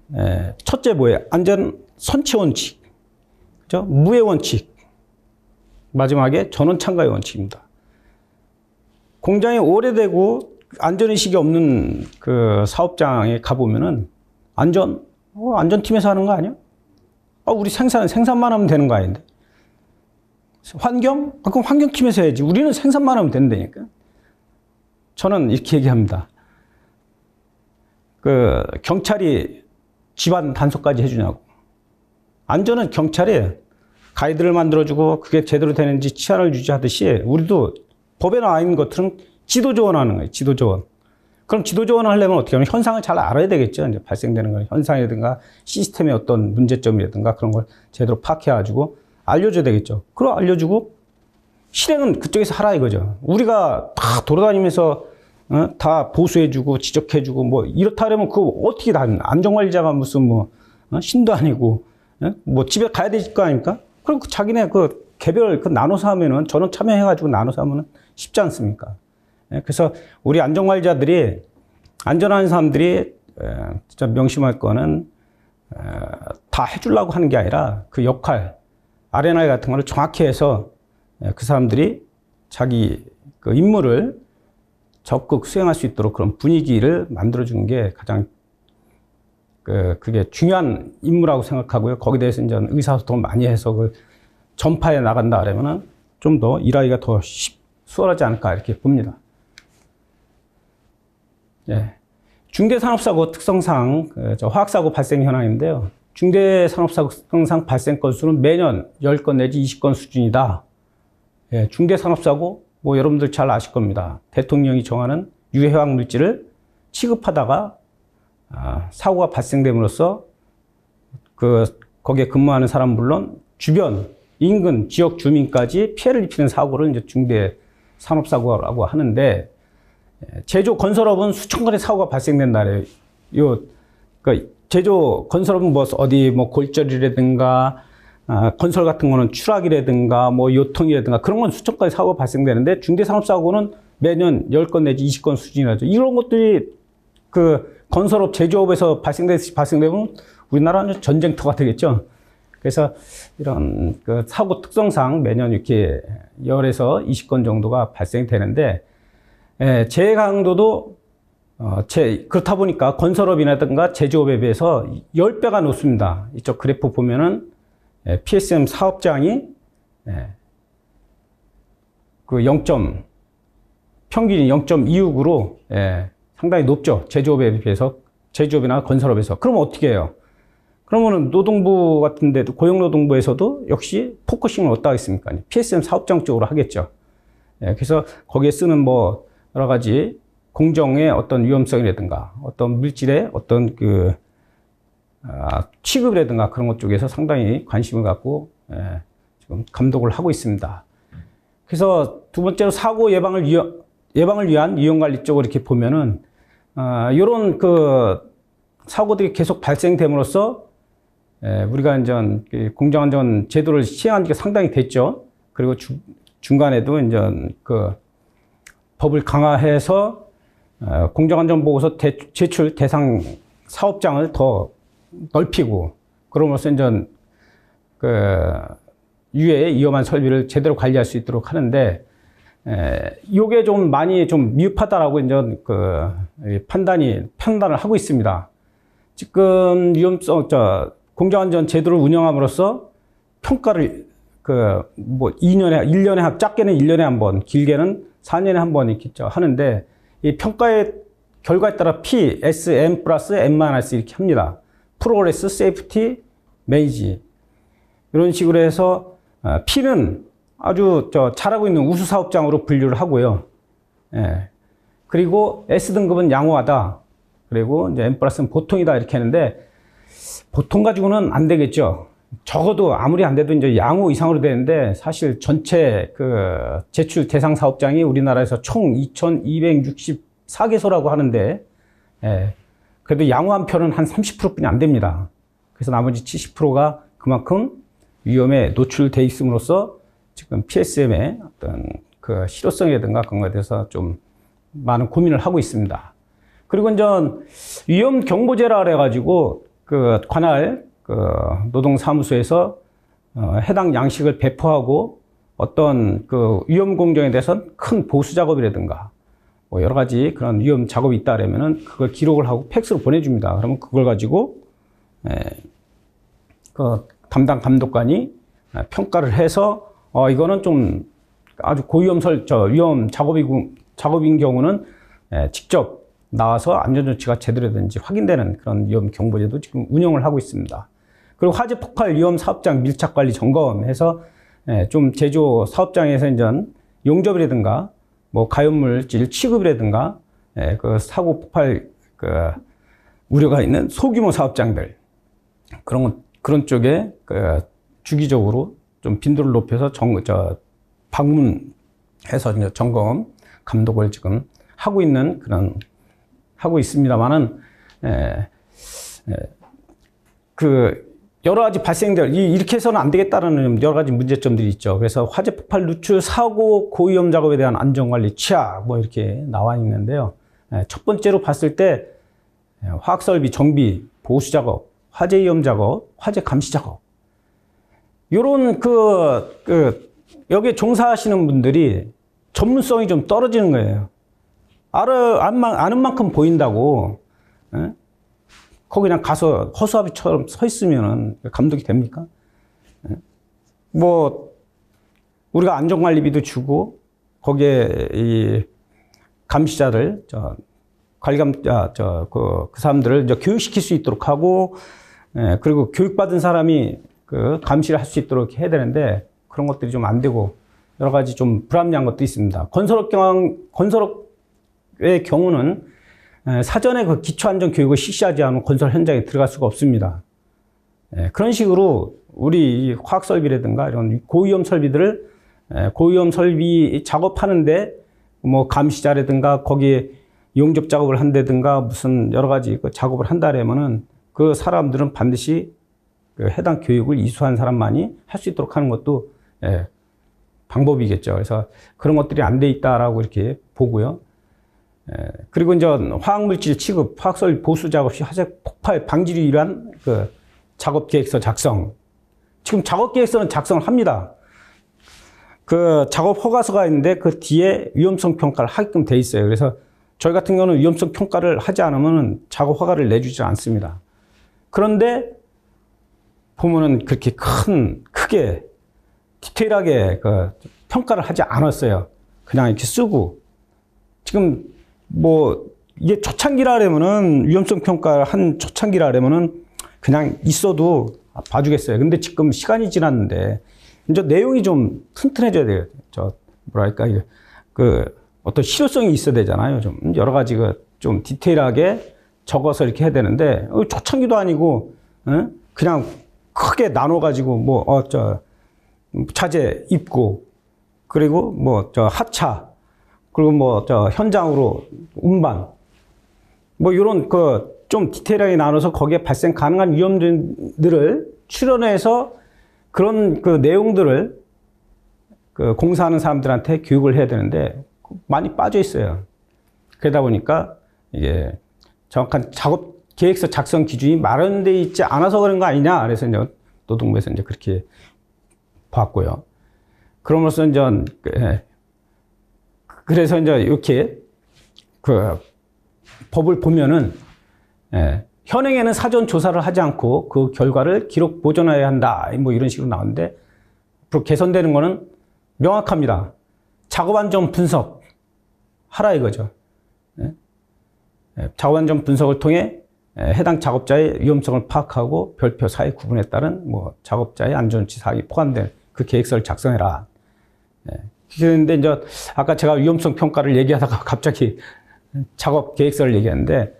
첫째 뭐예요? 안전 선체 원칙, 그죠? 무해 원칙, 마지막에 전원 참가의 원칙입니다. 공장이 오래되고 안전의식이 없는 그 사업장에 가보면은 안전팀에서 하는 거 아니야? 우리 생산만 하면 되는 거 아닌데? 환경? 그럼 환경팀에서 해야지. 우리는 생산만 하면 된다니까. 저는 이렇게 얘기합니다. 그 경찰이 집안 단속까지 해주냐고. 안전은 경찰이 가이드를 만들어주고 그게 제대로 되는지 치안을 유지하듯이 우리도 법에 나와 있는 것들은 지도 조언하는 거예요. 지도 조언. 그럼 지도 조언을 하려면 어떻게 하면 현상을 잘 알아야 되겠죠. 이제 발생되는 건 현상이라든가 시스템의 어떤 문제점이라든가 그런 걸 제대로 파악해가지고 알려줘야 되겠죠. 그럼 알려주고 실행은 그쪽에서 하라 이거죠. 우리가 다 돌아다니면서 다 보수해주고 지적해주고 뭐 이렇다 하려면 그거 어떻게 다 안전관리자가 무슨 뭐 신도 아니고 뭐 집에 가야 될 거 아닙니까? 그럼 자기네 그 개별 나눠서 하면은 저는 참여해가지고 나눠서 하면은 쉽지 않습니까? 그래서 우리 안전관리자들이 안전한 사람들이 진짜 명심할 거는 다 해주려고 하는 게 아니라 그 역할 R&I 같은 거를 정확히 해서 그 사람들이 자기 그 임무를 적극 수행할 수 있도록 그런 분위기를 만들어주는 게 가장 그게 중요한 임무라고 생각하고요. 거기에 대해서 이제 의사소통을 많이 해서 그걸 전파해 나간다 그러면은 좀 더 일하기가 더 수월하지 않을까 이렇게 봅니다. 예. 중대산업사고 특성상 화학사고 발생 현황인데요. 중대산업사고 특성상 발생 건수는 매년 10건 내지 20건 수준이다. 예, 중대산업사고 뭐 여러분들 잘 아실 겁니다. 대통령이 정하는 유해화학 물질을 취급하다가 사고가 발생됨으로써 거기에 근무하는 사람 물론 주변 인근 지역 주민까지 피해를 입히는 사고를 이제 중대산업사고라고 하는데 제조 건설업은 수천 건의 사고가 발생된다 그래요. 그러니까 제조 건설업은 뭐 어디 뭐 골절이라든가 건설 같은 거는 추락이라든가 뭐 요통이라든가 그런 건 수천 건의 사고가 발생되는데 중대산업사고는 매년 10건 내지 20건 수준이라죠. 이런 것들이 그 건설업 제조업에서 발생되면 우리나라는 전쟁터가 되겠죠. 그래서 이런 그 사고 특성상 매년 이렇게 10에서 20건 정도가 발생되는데 재해 강도도 그렇다 보니까 건설업이라든가 제조업에 비해서 10배가 높습니다. 이쪽 그래프 보면은 PSM 사업장이 그 평균이 0.26으로 상당히 높죠. 제조업에 비해서, 제조업이나 건설업에서. 그러면 어떻게 해요? 그러면은 노동부 같은 데도, 고용노동부에서도 역시 포커싱을 어디다 하겠습니까? PSM 사업장 쪽으로 하겠죠. 그래서 거기에 쓰는 뭐 여러 가지 공정의 어떤 위험성이라든가 어떤 물질의 어떤 취급이라든가 그런 것 쪽에서 상당히 관심을 갖고 지금 감독을 하고 있습니다. 그래서 두 번째로 사고 예방을 위한 위험관리 쪽으로 이렇게 보면은 이런 사고들이 계속 발생됨으로써 우리가 이제 공정안전 제도를 시행한 게 상당히 됐죠. 그리고 중간에도 이제 법을 강화해서 공정안전보고서 제출 대상 사업장을 더 넓히고, 그러면서 이제 유해의 위험한 설비를 제대로 관리할 수 있도록 하는데, 요게 좀 많이 좀 미흡하다라고 이제 판단을 하고 있습니다. 지금 공정안전 제도를 운영함으로써 평가를 1년에, 작게는 1년에 한 번, 길게는 4년에 한 번 이렇게 하는데, 이 평가의 결과에 따라 P, S, M 플러스 M 마이너스 이렇게 합니다. 프로그레스, 세이프티, 메이지. 이런 식으로 해서, P는 아주 잘하고 있는 우수 사업장으로 분류를 하고요. 그리고 S등급은 양호하다. 그리고 이제 M 플러스는 보통이다. 이렇게 하는데, 보통 가지고는 안 되겠죠. 적어도 아무리 안 돼도 이제 양호 이상으로 되는데, 사실 전체 제출 대상 사업장이 우리나라에서 총 2,264개소라고 하는데, 그래도 양호한 편은 한 30%뿐이 안 됩니다. 그래서 나머지 70%가 그만큼 위험에 노출돼 있음으로써 지금 PSM의 어떤 실효성이라든가 그런 것에 대해서 좀 많은 고민을 하고 있습니다. 그리고 이제 위험 경보제라 그래가지고 관할 노동사무소에서 해당 양식을 배포하고 어떤 위험 공정에 대해서는 큰 보수 작업이라든가 뭐 여러 가지 그런 위험 작업이 있다 그러면은 그걸 기록을 하고 팩스로 보내줍니다. 그러면 그걸 가지고 담당 감독관이 평가를 해서 이거는 좀 아주 고위험 위험 작업인 경우는 직접 나와서 안전조치가 제대로 되는지 확인되는 그런 위험 경보제도 지금 운영을 하고 있습니다. 그리고 화재 폭발 위험 사업장 밀착 관리 점검해서 좀 제조 사업장에서 이제 용접이라든가 뭐 가연물질 취급이라든가 사고 폭발 우려가 있는 소규모 사업장들 그런 쪽에 주기적으로 좀 빈도를 높여서 방문해서 이제 점검 감독을 지금 하고 있습니다만은 여러 가지 이렇게 해서는 안 되겠다는 여러 가지 문제점들이 있죠. 그래서 화재 폭발 누출 사고 고위험 작업에 대한 안전관리 취약 뭐 이렇게 나와 있는데요. 첫 번째로 봤을 때 화학설비 정비, 보수 작업, 화재 위험 작업, 화재 감시 작업 요런 여기에 종사하시는 분들이 전문성이 좀 떨어지는 거예요. 아는 만큼 보인다고 거기 그냥 가서 허수아비처럼 서 있으면은 감독이 됩니까? 뭐 우리가 안전관리비도 주고 거기에 이 감시자들 그 사람들을 이제 교육시킬 수 있도록 하고 그리고 교육받은 사람이 감시를 할 수 있도록 해야 되는데 그런 것들이 좀 안 되고 여러 가지 좀 불합리한 것도 있습니다. 건설업의 경우는 사전에 기초안전 교육을 실시하지 않으면 건설 현장에 들어갈 수가 없습니다. 그런 식으로 우리 화학설비라든가 이런 고위험 설비들을 고위험 설비 작업하는데 뭐 감시자라든가 거기에 용접 작업을 한다든가 무슨 여러 가지 작업을 한다라면은 그 사람들은 반드시 해당 교육을 이수한 사람만이 할 수 있도록 하는 것도 방법이겠죠. 그래서 그런 것들이 안 돼 있다라고 이렇게 보고요. 그리고 이제 화학물질 취급, 화학설비 보수 작업 시 화재 폭발 방지를 위한 작업 계획서 작성. 지금 작업 계획서는 작성을 합니다. 작업 허가서가 있는데 그 뒤에 위험성 평가를 하게끔 돼 있어요. 그래서 저희 같은 경우는 위험성 평가를 하지 않으면 작업 허가를 내주지 않습니다. 그런데 보면은 그렇게 크게 디테일하게 평가를 하지 않았어요. 그냥 이렇게 쓰고, 지금 뭐 이게 초창기라 그러면은 위험성 평가를 한 초창기라 그러면은 그냥 있어도 봐주겠어요. 근데 지금 시간이 지났는데 이제 내용이 좀 튼튼해져야 돼요. 뭐랄까 이게 어떤 실효성이 있어야 되잖아요. 좀 여러 가지 좀 디테일하게 적어서 이렇게 해야 되는데 초창기도 아니고 그냥 크게 나눠가지고 차제 입고 그리고 하차 그리고 현장으로 운반 이런 좀 디테일하게 나눠서 거기에 발생 가능한 위험들을 추론해서 그런 내용들을 공사하는 사람들한테 교육을 해야 되는데 많이 빠져 있어요. 그러다 보니까 이게 정확한 작업 계획서 작성 기준이 마련되어 있지 않아서 그런 거 아니냐. 그래서 이제 노동부에서 이제 그렇게 봤고요. 그럼으로써 이제 그래서 이제 이렇게 법을 보면은 현행에는 사전 조사를 하지 않고 그 결과를 기록 보존해야 한다. 이런 식으로 나오는데 앞으로 개선되는 거는 명확합니다. 작업 안전 분석 하라 이거죠. 작업 안전 분석을 통해 해당 작업자의 위험성을 파악하고 별표 사이 구분에 따른 작업자의 안전치 사항이 포함된 그 계획서를 작성해라. 그런데 이제 아까 제가 위험성 평가를 얘기하다가 갑자기 작업 계획서를 얘기했는데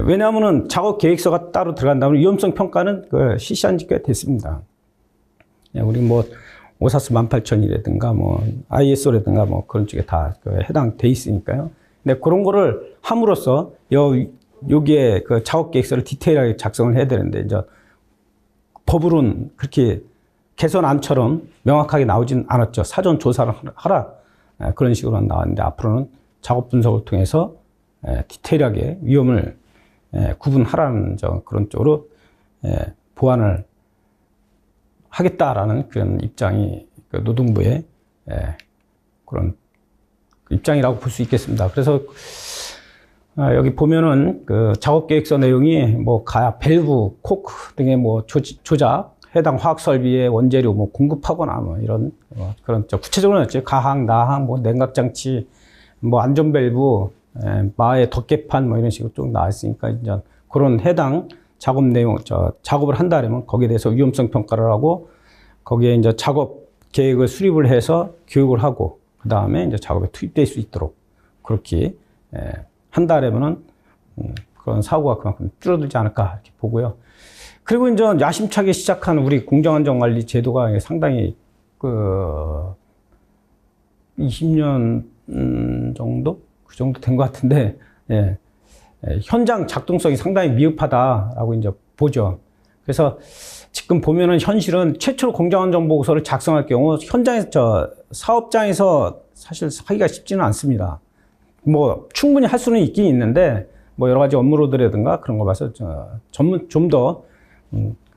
왜냐하면은 작업 계획서가 따로 들어간다면 위험성 평가는 실시한 지 꽤 됐습니다. 우리 오사스 18000이라든가 ISO라든가 그런 쪽에 다 해당돼 있으니까요. 근데 그런 거를 함으로써 여기에 작업 계획서를 디테일하게 작성을 해야 되는데 이제 법으로는 그렇게 개선안처럼 명확하게 나오진 않았죠. 사전 조사를 하라 그런 식으로 나왔는데 앞으로는 작업 분석을 통해서 디테일하게 위험을 구분하라는 그런 쪽으로 보완을 하겠다라는 그런 입장이 노동부의 그런 입장이라고 볼 수 있겠습니다. 그래서 여기 보면은 작업 계획서 내용이 가야 밸브, 코크 등의 조작, 해당 화학 설비의 원재료 공급하거나 이런 그런 구체적으로는 가항, 나항, 냉각 장치, 안전 밸브, 마의 덮개판 이런 식으로 쭉 나와 있으니까 이제 그런 해당 작업 내용, 작업을 한다 그러면 거기에 대해서 위험성 평가를 하고 거기에 이제 작업 계획을 수립을 해서 교육을 하고 그 다음에 이제 작업에 투입될 수 있도록 그렇게 한다 그러면은 그런 사고가 그만큼 줄어들지 않을까 이렇게 보고요. 그리고 이제 야심차게 시작한 우리 공정안전관리 제도가 상당히 20년 정도? 그 정도 된 것 같은데, 현장 작동성이 상당히 미흡하다라고 이제 보죠. 그래서 지금 보면은 현실은 최초로 공정안전보고서를 작성할 경우 현장에서, 사업장에서 사실 하기가 쉽지는 않습니다. 충분히 할 수는 있긴 있는데, 여러 가지 업무로드라든가 그런 거 봐서 좀 더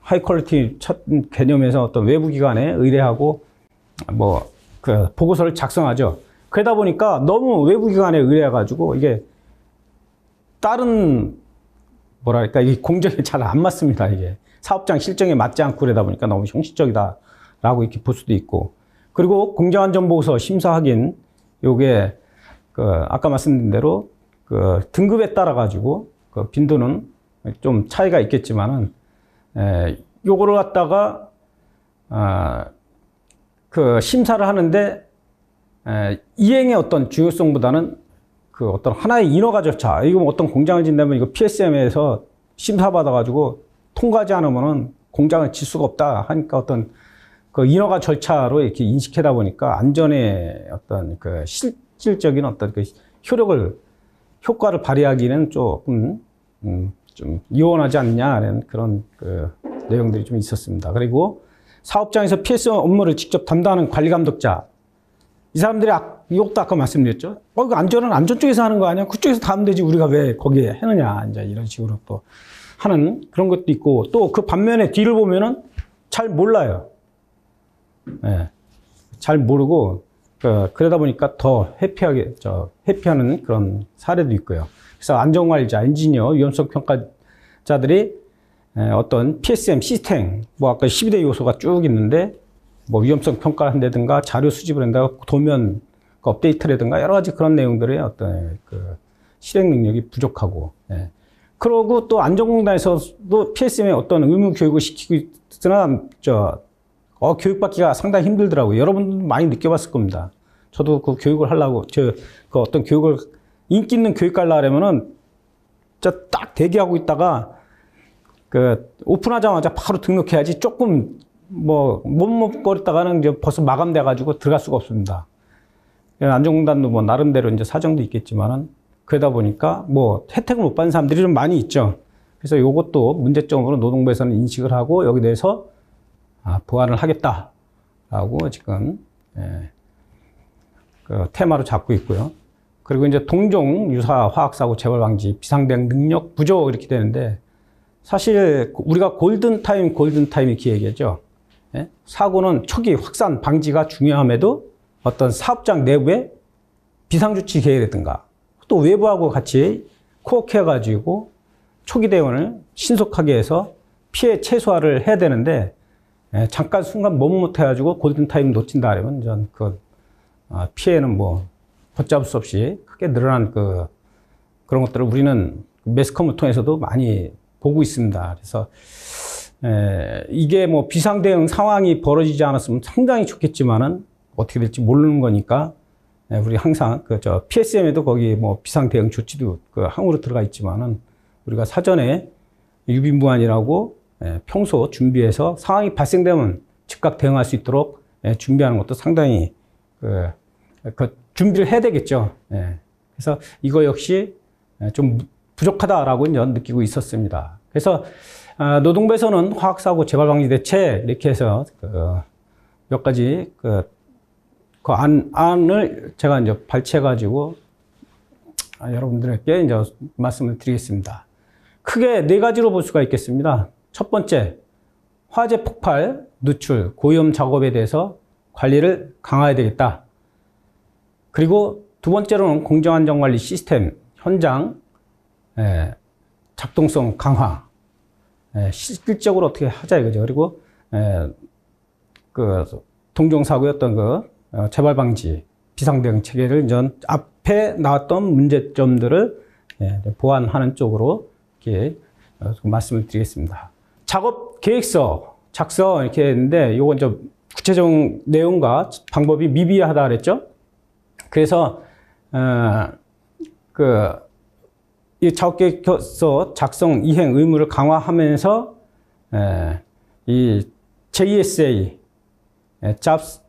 하이 퀄리티 첫 개념에서 어떤 외부 기관에 의뢰하고 보고서를 작성하죠. 그러다 보니까 너무 외부 기관에 의뢰해가지고 이게 다른 이게 공정에 잘 안 맞습니다. 이게 사업장 실정에 맞지 않고 그러다 보니까 너무 형식적이다라고 이렇게 볼 수도 있고 그리고 공정안전보고서 심사 확인 요게 아까 말씀드린 대로 등급에 따라 가지고 빈도는 좀 차이가 있겠지만은 요거를 갖다가 심사를 하는데 이행의 어떤 중요성보다는 어떤 하나의 인허가 절차 이거 어떤 공장을 짓는다면 이거 PSM에서 심사받아 가지고 통과하지 않으면은 공장을 짓 수가 없다 하니까 어떤 인허가 절차로 이렇게 인식하다 보니까 안전의 어떤 실질적인 어떤 효과를 발휘하기는 조금 좀 요원하지 않냐는 그런 내용들이 좀 있었습니다. 그리고 사업장에서 PSM 업무를 직접 담당하는 관리감독자 이 사람들이 이것도 아까 말씀드렸죠. 그 안전은 안전 쪽에서 하는 거 아니야? 그쪽에서 다 하면 되지 우리가 왜 거기에 해느냐 이제 이런 식으로 또 하는 그런 것도 있고 또 그 반면에 뒤를 보면은 잘 몰라요. 잘 모르고 그러다 보니까 더 회피하는 그런 사례도 있고요. 그래서 안전관리자, 엔지니어, 위험성 평가자들이 어떤 PSM 시스템, 아까 12대 요소가 쭉 있는데, 위험성 평가를 한다든가, 자료 수집을 한다든가, 도면 그 업데이트라든가 여러 가지 그런 내용들의 어떤 그 실행 능력이 부족하고, 예. 그러고 또 안전공단에서도 PSM에 어떤 의무 교육을 시키고 있으나 교육받기가 상당히 힘들더라고요. 여러분도 많이 느껴봤을 겁니다. 저도 그 교육을 하려고 그 어떤 교육을 인기 있는 교육 가려고 하면은 딱 대기하고 있다가 그 오픈하자마자 바로 등록해야지 조금 뭐 못거렸다가는 이제 벌써 마감돼 가지고 들어갈 수가 없습니다. 안전공단도 뭐 나름대로 이제 사정도 있겠지만은 그러다 보니까 뭐 혜택을 못 받는 사람들이 좀 많이 있죠. 그래서 이것도 문제점으로 노동부에서는 인식을 하고 여기 대해서 보완을 하겠다라고 지금 그 테마로 잡고 있고요. 그리고 이제 동종 유사 화학사고 재발 방지 비상대응 능력 부족 이렇게 되는데 사실 우리가 골든타임 이렇게 얘기하죠. 예? 사고는 초기 확산 방지가 중요함에도 어떤 사업장 내부에 비상조치 계획이라든가 또 외부하고 같이 코어케어가지고 초기 대응을 신속하게 해서 피해 최소화를 해야 되는데 잠깐 순간 못해가지고 골든타임 놓친다 하면 전 그 피해는 뭐 걷잡을 수 없이 크게 늘어난 그런 것들을 우리는 매스컴을 통해서도 많이 보고 있습니다. 그래서 이게 뭐 비상대응 상황이 벌어지지 않았으면 상당히 좋겠지만은 어떻게 될지 모르는 거니까 우리 항상 PSM에도 거기 뭐 비상대응 조치도 그 항으로 들어가 있지만은 우리가 사전에 유비무환이라고 평소 준비해서 상황이 발생되면 즉각 대응할 수 있도록 준비하는 것도 상당히 그 준비를 해야 되겠죠. 그래서 이거 역시 좀 부족하다라고 느끼고 있었습니다. 그래서 노동부에서는 화학사고 재발방지 대책 이렇게 해서 몇 가지 그 안을 제가 이제 발췌해가지고 여러분들에게 이제 말씀을 드리겠습니다. 크게 네 가지로 볼 수가 있겠습니다. 첫 번째, 화재 폭발, 누출, 고위험 작업에 대해서 관리를 강화해야 되겠다. 그리고 두 번째로는 공정안전관리 시스템, 현장 작동성 강화, 실질적으로 어떻게 하자 이거죠. 그리고 그 동종사고였던 재발방지 비상대응 체계를 전 앞에 나왔던 문제점들을 보완하는 쪽으로 이렇게 말씀을 드리겠습니다. 작업 계획서 작성 이렇게 했는데 이건 좀 구체적 내용과 방법이 미비하다 그랬죠. 그래서 이 작업계획서 작성 이행 의무를 강화하면서 이 JSA Jobs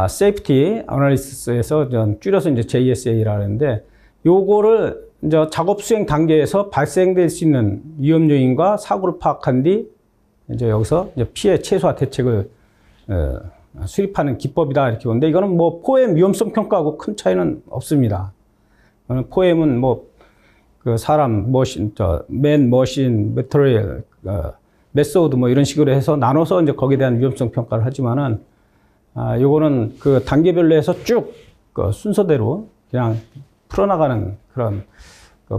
Safety Analysis에서 줄여서 이제 JSA라 하는데 요거를 이제 작업 수행 단계에서 발생될 수 있는 위험 요인과 사고를 파악한 뒤 이제 여기서 이제 피해 최소화 대책을 수립하는 기법이다 이렇게 보는데 이거는 뭐 포엠 위험성 평가하고 큰 차이는 없습니다. 포엠은 뭐 그 사람, 머신, 맨, 머신, 매터리얼, 메소드 뭐 이런 식으로 해서 나눠서 이제 거기에 대한 위험성 평가를 하지만은 요거는 그 단계별로 해서 쭉 그 순서대로 그냥 풀어나가는 그런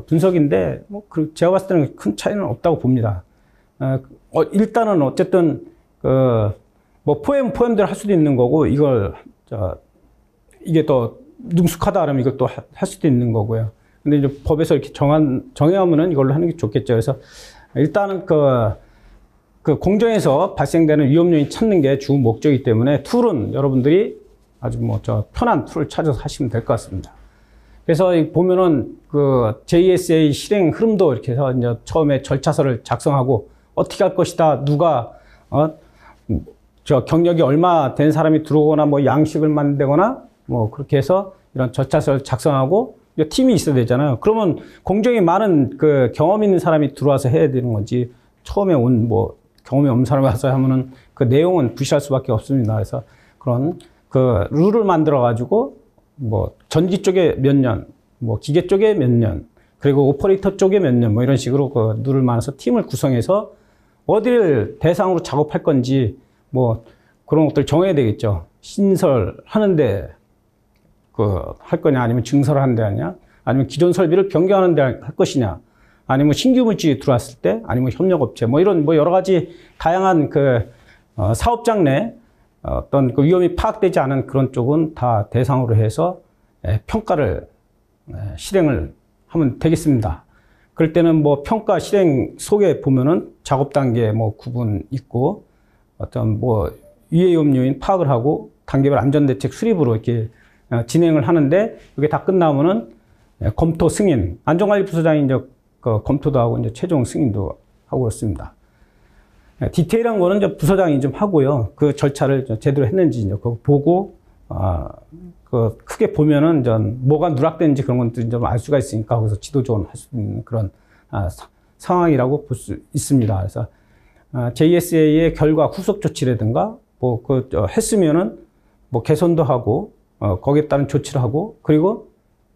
분석인데 뭐 제가 봤을 때는 큰 차이는 없다고 봅니다. 일단은 어쨌든 뭐 포엠대로 할 수도 있는 거고 이걸 이게 더 능숙하다 그러면 이것도 할 수도 있는 거고요. 근데 이제 법에서 이렇게 정해하면은 이걸로 하는 게 좋겠죠. 그래서 일단은 그 공정에서 발생되는 위험 요인 찾는 게 주 목적이기 때문에 툴은 여러분들이 아주 편한 툴을 찾아서 하시면 될 것 같습니다. 그래서 보면은 그 JSA 실행 흐름도 이렇게 해서 이제 처음에 절차서를 작성하고 어떻게 할 것이다, 누가 경력이 얼마 된 사람이 들어오거나 뭐 양식을 만들거나 뭐 그렇게 해서 이런 절차서를 작성하고 팀이 있어야 되잖아요. 그러면 공정이 많은 그 경험 있는 사람이 들어와서 해야 되는 건지 처음에 경험이 없는 사람이 와서 하면은 그 내용은 부실할 수밖에 없습니다. 그래서 그런 그 룰을 만들어 가지고 뭐 전기 쪽에 몇 년, 뭐 기계 쪽에 몇 년, 그리고 오퍼레이터 쪽에 몇 년, 뭐 이런 식으로 그 룰을 만들어서 팀을 구성해서 어디를 대상으로 작업할 건지 뭐 그런 것들 정해야 되겠죠. 신설하는데 할 거냐, 아니면 증설을 하는 데 하냐, 아니면 기존 설비를 변경하는 데 할 것이냐, 아니면 신규 물질이 들어왔을 때, 아니면 협력업체, 뭐 이런 뭐 여러 가지 다양한 사업장 내 어떤 그 위험이 파악되지 않은 그런 쪽은 다 대상으로 해서 평가를 실행을 하면 되겠습니다. 그럴 때는 뭐 평가 실행 속에 보면은 작업 단계 뭐 구분 있고 어떤 뭐 위험 요인 파악을 하고 단계별 안전대책 수립으로 이렇게 진행을 하는데 이게 다 끝나면은 검토 승인, 안전관리부서장이 이제 그 검토도 하고 이제 최종 승인도 하고 그렇습니다. 디테일한 거는 이제 부서장이 좀 하고요. 그 절차를 제대로 했는지 이제 그거 보고 그 크게 보면은 전 뭐가 누락되는지 그런 것들 좀 알 수가 있으니까 거기서 지도 조언할 수 있는 그런 상황이라고 볼 수 있습니다. 그래서 JSA의 결과 후속 조치라든가 뭐 그 했으면은 뭐 개선도 하고 거기에 따른 조치를 하고 그리고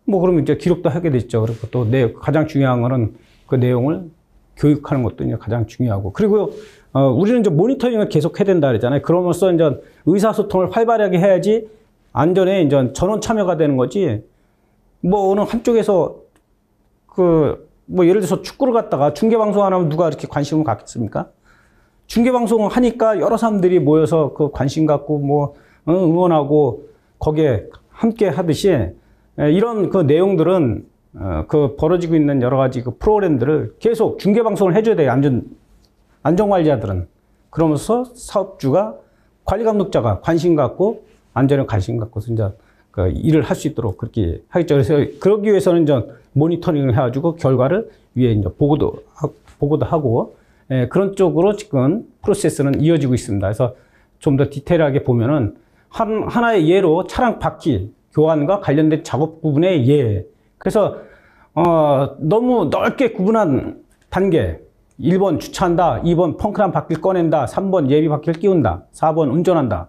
뭐 그러면 이제 기록도 하게 됐죠. 그리고 또 가장 중요한 거는 그 내용을 교육하는 것도 이제 가장 중요하고 그리고 우리는 이제 모니터링을 계속 해야 된다 그러잖아요. 그러면서 이제 의사소통을 활발하게 해야지 안전에 이제 전원 참여가 되는 거지. 뭐 어느 한쪽에서 뭐 예를 들어서 축구를 갖다가 중계방송 안 하면 누가 이렇게 관심을 갖겠습니까? 중계방송을 하니까 여러 사람들이 모여서 그 관심 갖고 뭐 응원하고 거기에 함께 하듯이 이런 그 내용들은 그 벌어지고 있는 여러 가지 그 프로그램들을 계속 중계방송을 해줘야 돼요. 안전관리자들은. 그러면서 사업주가 관리감독자가 관심 갖고 안전에 관심 갖고서 이제 그 일을 할 수 있도록 그렇게 하겠죠. 그래서 그러기 위해서는 이제 모니터링을 해가지고 결과를 위에 이제 보고도 하고 그런 쪽으로 지금 프로세스는 이어지고 있습니다. 그래서 좀 더 디테일하게 보면은 하나의 예로 차량 바퀴 교환과 관련된 작업 구분의 예. 그래서 너무 넓게 구분한 단계 1번 주차한다, 2번 펑크난 바퀴를 꺼낸다, 3번 예비 바퀴를 끼운다, 4번 운전한다.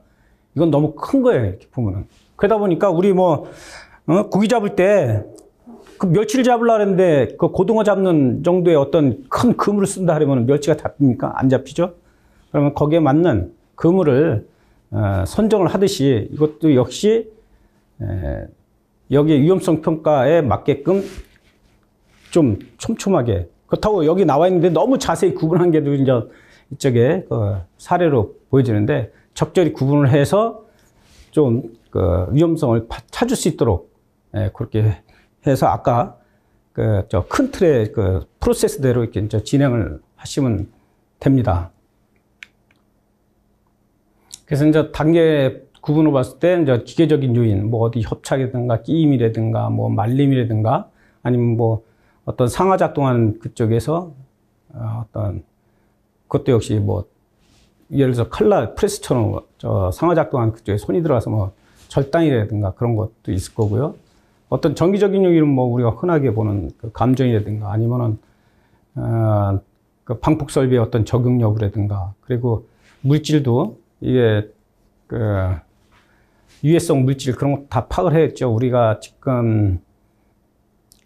이건 너무 큰 거예요, 이렇게 보면은. 그러다 보니까 우리 뭐 고기 잡을 때 그 멸치를 잡으려고 했는데 그 고등어 잡는 정도의 어떤 큰 그물을 쓴다 그러면 멸치가 잡힙니까? 안 잡히죠? 그러면 거기에 맞는 그물을 선정을 하듯이 이것도 역시 여기에 위험성 평가에 맞게끔 좀 촘촘하게 그렇다고 여기 나와 있는데 너무 자세히 구분한 게 이제 이쪽에 그 사례로 보여지는데 적절히 구분을 해서 좀 그 위험성을 찾을 수 있도록 그렇게 해서 아까 그 저 큰 틀의 그 프로세스대로 이렇게 이제 진행을 하시면 됩니다. 그래서 이제 단계 구분을 봤을 때 이제 기계적인 요인, 뭐 어디 협착이라든가 끼임이라든가 뭐 말림이라든가 아니면 뭐 어떤 상하 작동하는 그쪽에서 어떤 그것도 역시 뭐 예를 들어서 칼날 프레스처럼 저 상하 작동하는 그쪽에 손이 들어가서 뭐 절단이라든가 그런 것도 있을 거고요. 어떤 정기적인 요인은 뭐 우리가 흔하게 보는 그 감정이라든가 아니면은 그 방폭 설비의 어떤 적용 여부라든가 그리고 물질도 이게 그 유해성 물질 그런 거 다 파악을 했죠. 우리가 지금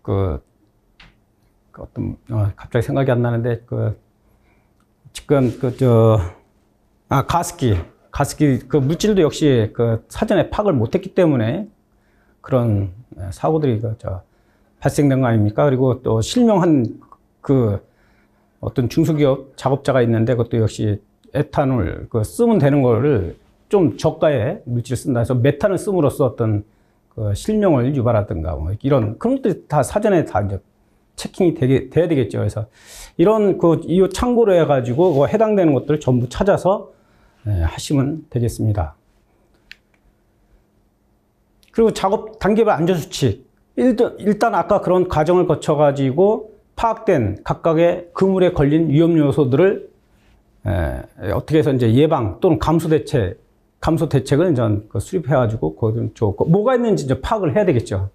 그 어떤 갑자기 생각이 안 나는데 지금 가습기 그 물질도 역시 그 사전에 파악을 못했기 때문에 그런 사고들이 발생된 거 아닙니까? 그리고 또 실명한 그 어떤 중소기업 작업자가 있는데 그것도 역시 에탄올 쓰면 되는 거를 좀 저가의 물질을 쓴다 해서 메탄을 씀으로써 어떤 그 실명을 유발하든가 뭐 이런 그런 것들이 다 사전에 다 이제 체킹이 돼야 되겠죠. 그래서 이런 이 참고로 해가지고 해당되는 것들을 전부 찾아서 하시면 되겠습니다. 그리고 작업 단계별 안전수칙. 일단 아까 그런 과정을 거쳐가지고 파악된 각각의 그물에 걸린 위험 요소들을 어떻게 해서 이제 예방 또는 감소 대책을 이제 수립해가지고 거기 뭐가 있는지 이제 파악을 해야 되겠죠.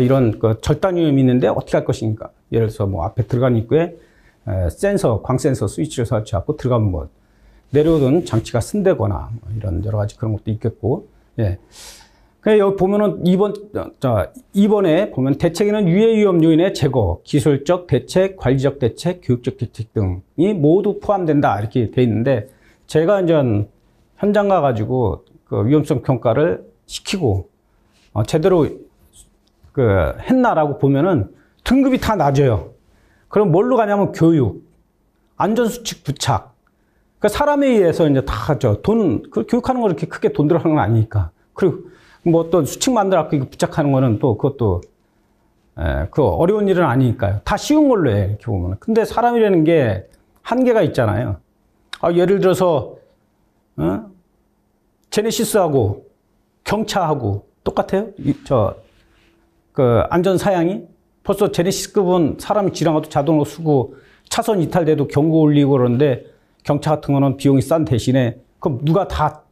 이런 절단 위험이 있는데 어떻게 할 것인가. 예를 들어서 뭐 앞에 들어간 입구에 광 센서 스위치를 설치하고 들어가면 뭐 내려오던 장치가 쓴다거나 뭐 이런 여러 가지 그런 것도 있겠고, 예. 여기 보면은 2번에 보면 대책에는 유해 위험 요인의 제거, 기술적 대책, 관리적 대책, 교육적 대책 등이 모두 포함된다. 이렇게 돼 있는데, 제가 이제 현장 가가지고 그 위험성 평가를 시키고, 제대로 했나라고 보면은 등급이 다 낮아요. 그럼 뭘로 가냐면 교육, 안전수칙 부착. 그 사람에 의해서 이제 다 그 교육하는 거 이렇게 크게 돈 들어가는 건 아니니까. 그리고 뭐 또 수칙 만들어갖고 이거 부착하는 거는 또 그것도 그 어려운 일은 아니니까요. 다 쉬운 걸로 해, 이렇게 보면. 근데 사람이라는 게 한계가 있잖아요. 예를 들어서, 제네시스하고 경차하고 똑같아요? 안전사양이? 벌써 제네시스급은 사람이 지나가도 자동으로 쓰고 차선 이탈돼도 경고 울리고 그러는데 경차 같은 거는 비용이 싼 대신에 그럼 누가 다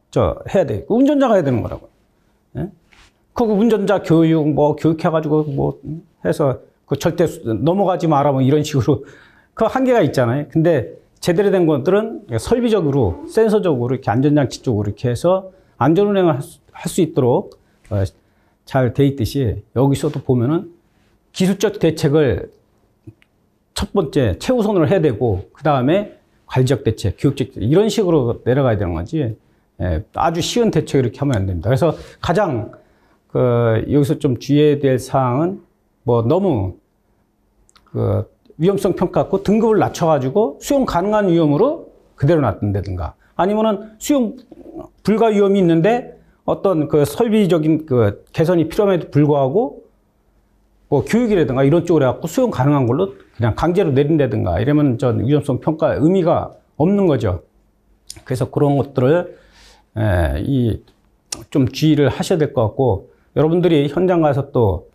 해야 돼. 운전자가 해야 되는 거라고요. 예? 그 운전자 교육 교육해가지고 해서 그 절대 넘어가지 마라 이런 식으로 그 한계가 있잖아요. 근데 제대로 된 것들은 설비적으로 센서적으로 이렇게 안전장치 쪽으로 이렇게 해서 안전운행을 할 수 있도록 잘 돼 있듯이 여기서도 보면은 기술적 대책을 첫 번째 최우선으로 해야 되고 그 다음에 관리적 대책, 교육적 대책 이런 식으로 내려가야 되는 거지. 아주 쉬운 대책을 이렇게 하면 안 됩니다. 그래서 가장 여기서 좀 주의해야 될 사항은 너무 위험성 평가 갖고 등급을 낮춰가지고 수용 가능한 위험으로 그대로 놔둔다든가 아니면은 수용 불가 위험이 있는데 어떤 설비적인 개선이 필요함에도 불구하고 교육이라든가 이런 쪽으로 해갖고 수용 가능한 걸로 그냥 강제로 내린다든가 이러면 위험성 평가에 의미가 없는 거죠. 그래서 그런 것들을 좀 주의를 하셔야 될 것 같고 여러분들이 현장 가서 또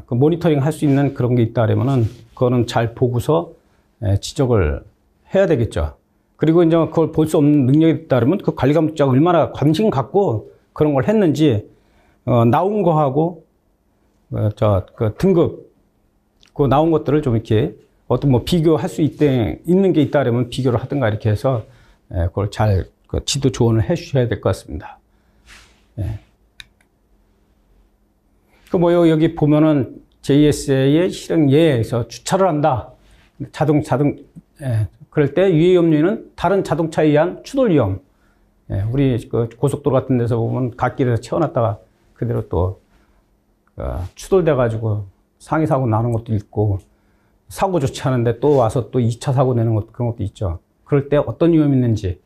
모니터링 할 수 있는 그런 게 있다 그러면은 그거는 잘 보고서 지적을 해야 되겠죠. 그리고 이제 그걸 볼 수 없는 능력이 있다 그러면 그 관리 감독자가 얼마나 관심 갖고 그런 걸 했는지 나온 거하고 등급 나온 것들을 좀 이렇게 어떤 비교할 수 있는 게 있다 그러면 비교를 하든가 이렇게 해서 그걸 잘 지도 조언을 해 주셔야 될 것 같습니다. 여기 보면은 JSA의 실행 예에서 주차를 한다. 그럴 때 유해 염료는 다른 자동차에 의한 추돌 위험. 우리 고속도로 같은 데서 보면 갓길에서 채워놨다가 그대로 또 추돌돼가지고 상해 사고 나는 것도 있고 사고 조치하는데 또 와서 또 2차 사고 내는 그런 것도 있죠. 그럴 때 어떤 위험이 있는지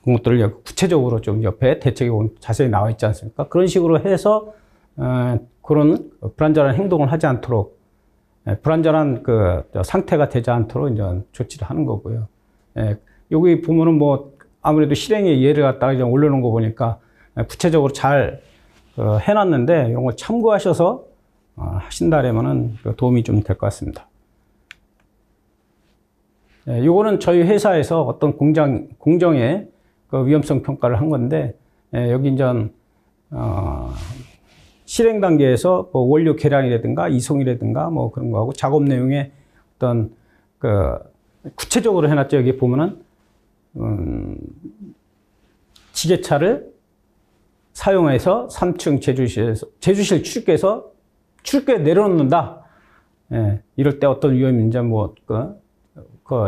그런 것들을 구체적으로 좀 옆에 대책이 자세히 나와 있지 않습니까? 그런 식으로 해서 그런 불안전한 행동을 하지 않도록 불안전한 상태가 되지 않도록 이제 조치를 하는 거고요. 여기 보면은 아무래도 실행의 예를 갖다가 이제 올려놓은 거 보니까 구체적으로 잘 해놨는데 이런 걸 참고하셔서 하신다면은 도움이 좀 될 것 같습니다. 요거는 저희 회사에서 어떤 공정의 위험성 평가를 한 건데 여기 이제 실행 단계에서 원료 계량이라든가 이송이라든가 그런 거하고 작업 내용에 어떤 구체적으로 해놨죠. 여기 보면은 지게차를 사용해서 3층 제주실 출구에서 출구에 내려놓는다. 이럴 때 어떤 위험이 있는지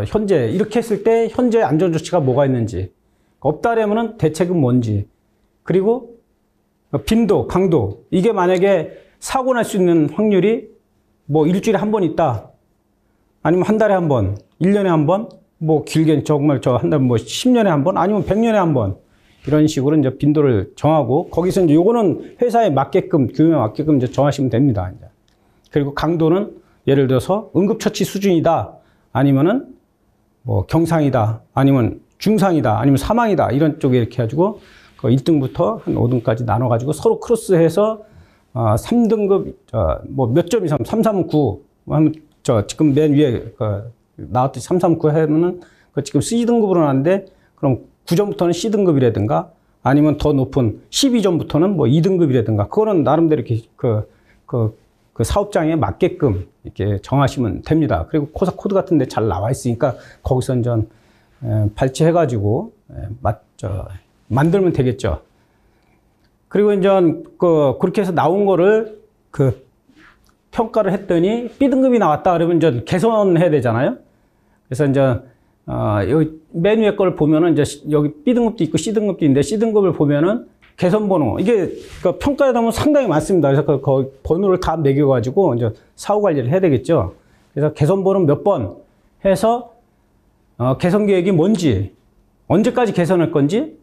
현재 이렇게 했을 때 현재 안전 조치가 뭐가 있는지 없다라면은 대책은 뭔지 그리고 빈도, 강도 이게 만약에 사고 날 수 있는 확률이 일주일에 한 번 있다. 아니면 한 달에 한 번, 1년에 한 번, 길게는 정말 한 달 10년에 한 번, 아니면 100년에 한 번. 이런 식으로 이제 빈도를 정하고, 거기서 이제 요거는 회사에 맞게끔, 규모에 맞게끔 이제 정하시면 됩니다. 이제. 그리고 강도는 예를 들어서 응급처치 수준이다. 아니면은 경상이다. 아니면 중상이다. 아니면 사망이다. 이런 쪽에 이렇게 해가지고, 1등부터 한 5등까지 나눠가지고 서로 크로스해서, 3등급, 몇 점 이상, 339, 지금 맨 위에, 나왔듯이 339 하면은, 지금 C등급으로 나왔는데, 그럼 9점부터는 C등급이라든가, 아니면 더 높은 12점부터는 2등급이라든가, 그거는 나름대로 이렇게, 그 사업장에 맞게끔 이렇게 정하시면 됩니다. 그리고 코드 같은 데 잘 나와 있으니까, 거기서 이제, 발췌해가지고, 만들면 되겠죠. 그리고 이제, 그렇게 해서 나온 거를, 평가를 했더니 B등급이 나왔다 그러면 이제 개선해야 되잖아요. 그래서 이제 여기 맨 위에 걸 보면은 이제 여기 B등급도 있고 C등급도 있는데 C등급을 보면은 개선 번호 이게 평가에 보면 상당히 많습니다. 그래서 그 번호를 다 매겨 가지고 이제 사후 관리를 해야 되겠죠. 그래서 개선 번호 몇 번 해서 개선 계획이 뭔지 언제까지 개선할 건지,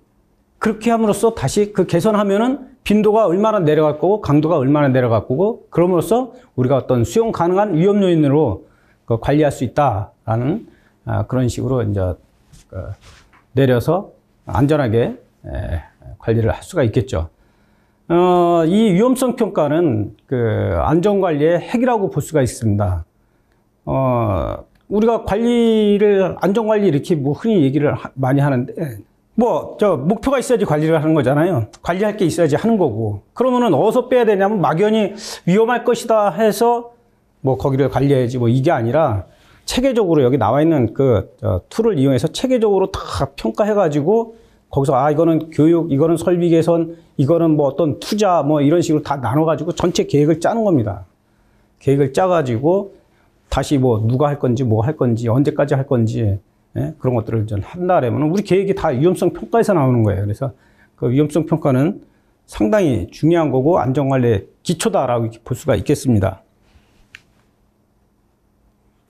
그렇게 함으로써 다시 그 개선하면은 빈도가 얼마나 내려갈 거고 강도가 얼마나 내려갈 거고, 그럼으로써 우리가 어떤 수용 가능한 위험 요인으로 관리할 수 있다라는 그런 식으로 이제 내려서 안전하게 관리를 할 수가 있겠죠. 이 위험성 평가는 그 안전관리의 핵이라고 볼 수가 있습니다. 우리가 관리를, 안전관리 이렇게 뭐 흔히 얘기를 많이 하는데, 목표가 있어야지 관리를 하는 거잖아요. 관리할 게 있어야지 하는 거고. 그러면은 어디서 빼야 되냐면, 막연히 위험할 것이다 해서 거기를 관리해야지 이게 아니라, 체계적으로 여기 나와 있는 툴을 이용해서 체계적으로 다 평가해가지고, 거기서 이거는 교육, 이거는 설비 개선, 이거는 어떤 투자 이런 식으로 다 나눠가지고 전체 계획을 짜는 겁니다. 계획을 짜가지고 다시 누가 할 건지, 할 건지, 언제까지 할 건지, 그런 것들을 한다라면 우리 계획이 다 위험성 평가에서 나오는 거예요. 그래서 그 위험성 평가는 상당히 중요한 거고 안전관리의 기초다라고 볼 수가 있겠습니다.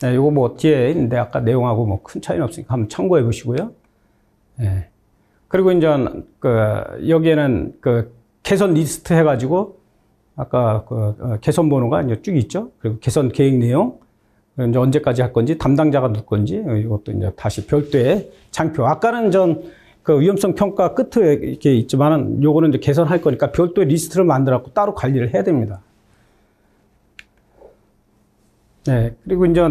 요거 뒤에 있는데 아까 내용하고 큰 차이는 없으니까 한번 참고해 보시고요. 그리고 이제 여기에는 개선 리스트 해가지고 아까 개선 번호가 이제 쭉 있죠. 그리고 개선 계획 내용, 이제 언제까지 할 건지, 담당자가 누구 건지, 이것도 이제 다시 별도의 장표. 아까는 위험성 평가 끝에 이렇게 있지만은 요거는 이제 개선할 거니까 별도의 리스트를 만들어갖고 따로 관리를 해야 됩니다. 그리고 이제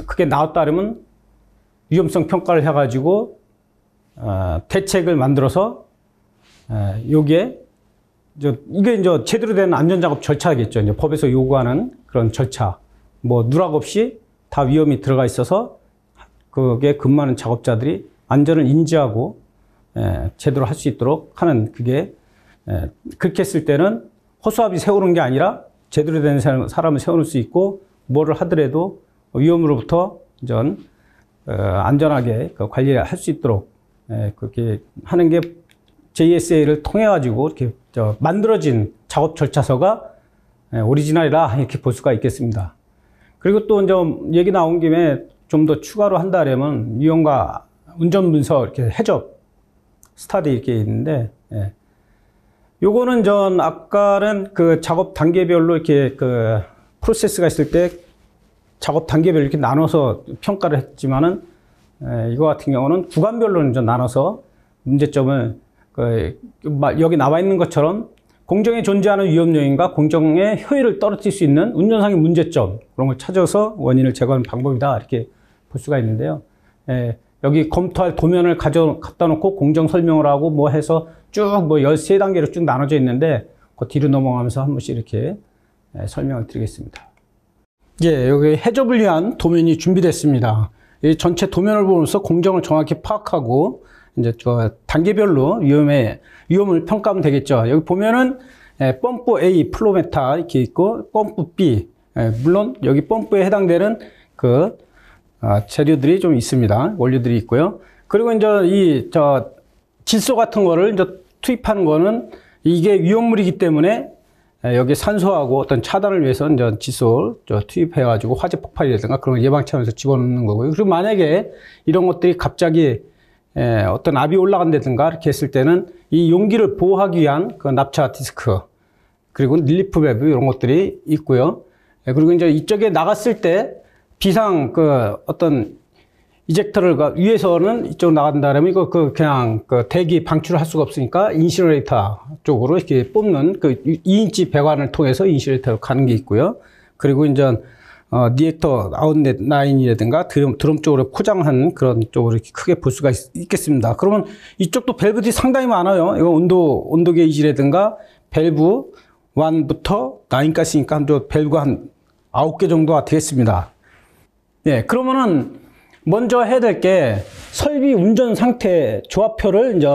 그게 나왔다면 위험성 평가를 해가지고 대책을 만들어서 여기에 이게 이제 제대로 된 안전작업 절차겠죠. 이제 법에서 요구하는 그런 절차. 누락 없이 다 위험이 들어가 있어서 그게 근무하는 작업자들이 안전을 인지하고 제대로 할 수 있도록 하는, 그게 그렇게 했을 때는 허수아비 세우는 게 아니라 제대로 된 사람을 세워놓을 수 있고, 뭐를 하더라도 위험으로부터 안전하게 관리를 할 수 있도록 그렇게 하는 게 JSA를 통해 가지고 이렇게 만들어진 작업 절차서가 오리지널이라 이렇게 볼 수가 있겠습니다. 그리고 또 이제 얘기 나온 김에 좀 더 추가로 한다면 위험과 운전 분석, 이렇게 해적 스타디 이렇게 있는데, 요거는 아까는 작업 단계별로 이렇게 프로세스가 있을 때 작업 단계별로 이렇게 나눠서 평가를 했지만은, 이거 같은 경우는 구간별로 나눠서 문제점을 여기 나와 있는 것처럼 공정에 존재하는 위험 요인과 공정의 효율을 떨어뜨릴 수 있는 운전상의 문제점, 그런 걸 찾아서 원인을 제거하는 방법이다, 이렇게 볼 수가 있는데요. 여기 검토할 도면을 갖다 놓고 공정 설명을 하고 해서 쭉 13단계로 쭉 나눠져 있는데, 그 뒤로 넘어가면서 한 번씩 이렇게 설명을 드리겠습니다. 여기 해접을 위한 도면이 준비됐습니다. 이 전체 도면을 보면서 공정을 정확히 파악하고 이제 단계별로 위험을 평가하면 되겠죠. 여기 보면은 펌프 A 플로메타 이렇게 있고, 펌프 B, 물론 여기 펌프에 해당되는 재료들이 좀 있습니다. 원료들이 있고요. 그리고 이제 질소 같은 거를 이제 투입하는 거는 이게 위험물이기 때문에 여기 산소하고 어떤 차단을 위해서 이제 질소 투입해가지고 화재 폭발이라든가 그런 걸 예방치 하면서 집어넣는 거고요. 그리고 만약에 이런 것들이 갑자기 어떤 압이 올라간다든가 이렇게 했을 때는 이 용기를 보호하기 위한 납차 디스크, 그리고 릴리프 밸브 이런 것들이 있고요. 그리고 이제 이쪽에 나갔을 때 비상 어떤 이젝터를 위에서는 이쪽으로 나간다면 이거 그냥 대기 방출을 할 수가 없으니까 인시너레이터 쪽으로 이렇게 뽑는 2인치 배관을 통해서 인시너레이터로 가는 게 있고요. 그리고 이제 리액터 아웃렛 라인이라든가 드럼 쪽으로 포장한 그런 쪽으로 이렇게 크게 볼 수가 있겠습니다. 그러면 이쪽도 밸브들이 상당히 많아요. 이거 온도 게이지라든가 밸브 1부터 9까지니까 한 밸브가 한 9개 정도가 되겠습니다. 그러면은 먼저 해야 될 게 설비 운전 상태 조합표를 이제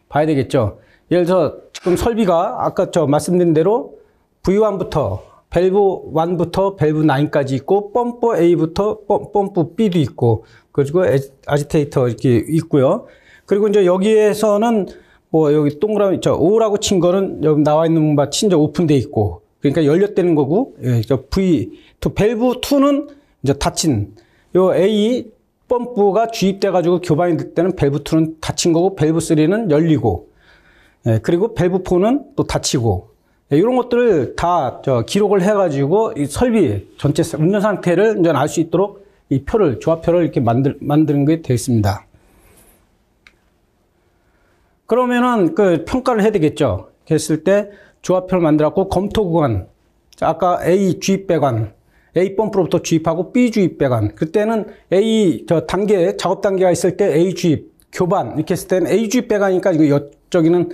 봐야 되겠죠. 예를 들어서 지금 설비가 아까 말씀드린 대로 V1부터 밸브 1부터 밸브 9까지 있고, 펌프 A부터 펌프 B도 있고, 그리고 아지테이터 이렇게 있고요. 그리고 이제 여기에서는 여기 동그라미 O라고 친 거는 여기 나와 있는 바 친저 오픈돼 있고, 그러니까 열렸다는 거고, V2 밸브 2는 이제 닫힌 요 A 펌프가 주입돼 가지고 교반이 될 때는 밸브 2는 닫힌 거고 밸브 3는 열리고, 예, 그리고 밸브 4는 또 닫히고, 예, 이런 것들을 다 기록을 해 가지고 이 설비 전체 운전 상태를 이제 알 수 있도록 이 표를, 조합표를 이렇게 만드는 게 되겠습니다. 그러면은 그 평가를 해야 되겠죠. 했을 때 조합표를 만들었고, 검토 구간, 아까 A 주입 배관, A 펌프로부터 주입하고 B 주입 배관. 그때는 A 단계, 작업 단계가 있을 때 A 주입, 교반 이렇게 했을 때는 A 주입 배관이니까 이거 저기는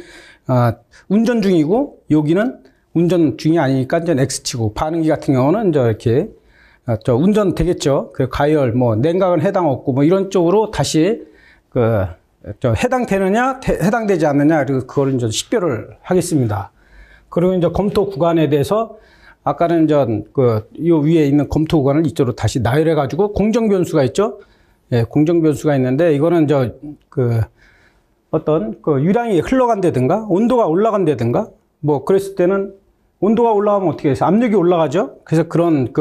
운전 중이고 여기는 운전 중이 아니니까 이제 X치고, 반응기 같은 경우는 이제 이렇게 운전 되겠죠. 그 가열, 뭐 냉각은 해당 없고 뭐 이런 쪽으로 다시 해당되느냐, 해당되지 않느냐, 그리고 그걸 이제 식별을 하겠습니다. 그리고 이제 검토 구간에 대해서 아까는 이제 요 위에 있는 검토 구간을 이쪽으로 다시 나열해 가지고 공정 변수가 있죠. 예, 공정 변수가 있는데 이거는 이제 어떤 유량이 흘러간다든가 온도가 올라간다든가 뭐 그랬을 때는 온도가 올라가면 어떻게 해서 압력이 올라가죠. 그래서 그런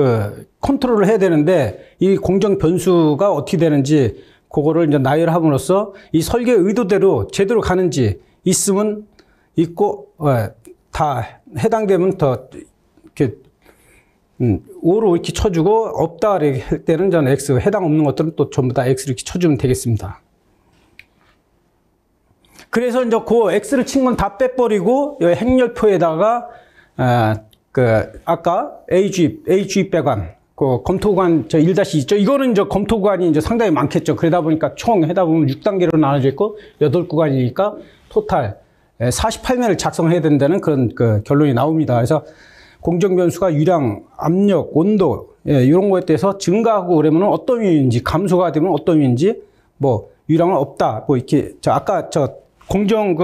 컨트롤을 해야 되는데 이 공정 변수가 어떻게 되는지 그거를 이제 나열함으로써 이 설계 의도대로 제대로 가는지 있으면 있고, 다 해당되면 더 이렇게 5로 이렇게 쳐주고, 없다 할 때는 저는 X, 해당 없는 것들은 또 전부 다 X를 이렇게 쳐주면 되겠습니다. 그래서 이제 그 X를 친 건 다 빼버리고, 행렬표에다가, 아까 A 주입 배관, 검토 구간 1-2죠. 이거는 이제 검토 구간이 이제 상당히 많겠죠. 그러다 보니까 총 해다 보면 6단계로 나눠져 있고 8구간이니까 토탈 48면을 작성해야 된다는 그런 결론이 나옵니다. 그래서 공정 변수가 유량, 압력, 온도, 예, 이런 거에 대해서 증가하고 그러면 어떤 요인인지, 감소가 되면 어떤 요인인지, 뭐 유량은 없다. 뭐 이렇게 아까 공정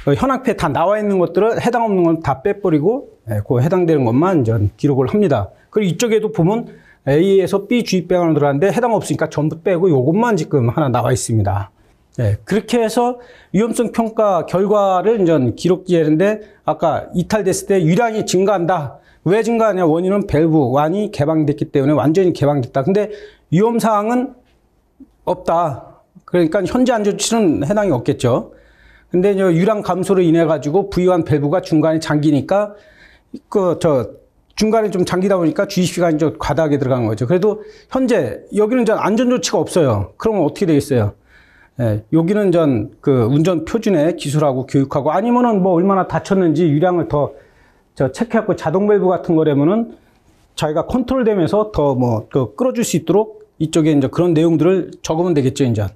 현황표에 다 나와 있는 것들을 해당 없는 건 다 빼버리고, 예, 그 해당되는 것만 이제 기록을 합니다. 그리고 이쪽에도 보면 A에서 B 주입 배관으로 들어갔는데 해당 없으니까 전부 빼고 요것만 지금 하나 나와 있습니다. 예, 그렇게 해서 위험성 평가 결과를 이제 기록지는데 아까 이탈됐을 때 유량이 증가한다. 왜 증가하냐? 원인은 밸브 1이 개방됐기 때문에 완전히 개방됐다. 근데 위험사항은 없다. 그러니까 현재 안전조치는 해당이 없겠죠. 근데 이제 유량 감소로 인해 가지고 V1 밸브가 중간에 잠기니까 중간에 좀 잠기다 보니까 주입시간이 좀 과다하게 들어간 거죠. 그래도 현재 여기는 전 안전조치가 없어요. 그러면 어떻게 되겠어요? 예, 여기는 전 운전 표준에 기술하고 교육하고 아니면은 뭐 얼마나 다쳤는지 유량을 더 체크하고 자동 밸브 같은 거라면은 자기가 컨트롤 되면서 더 끌어줄 수 있도록 이쪽에 이제 그런 내용들을 적으면 되겠죠, 이제.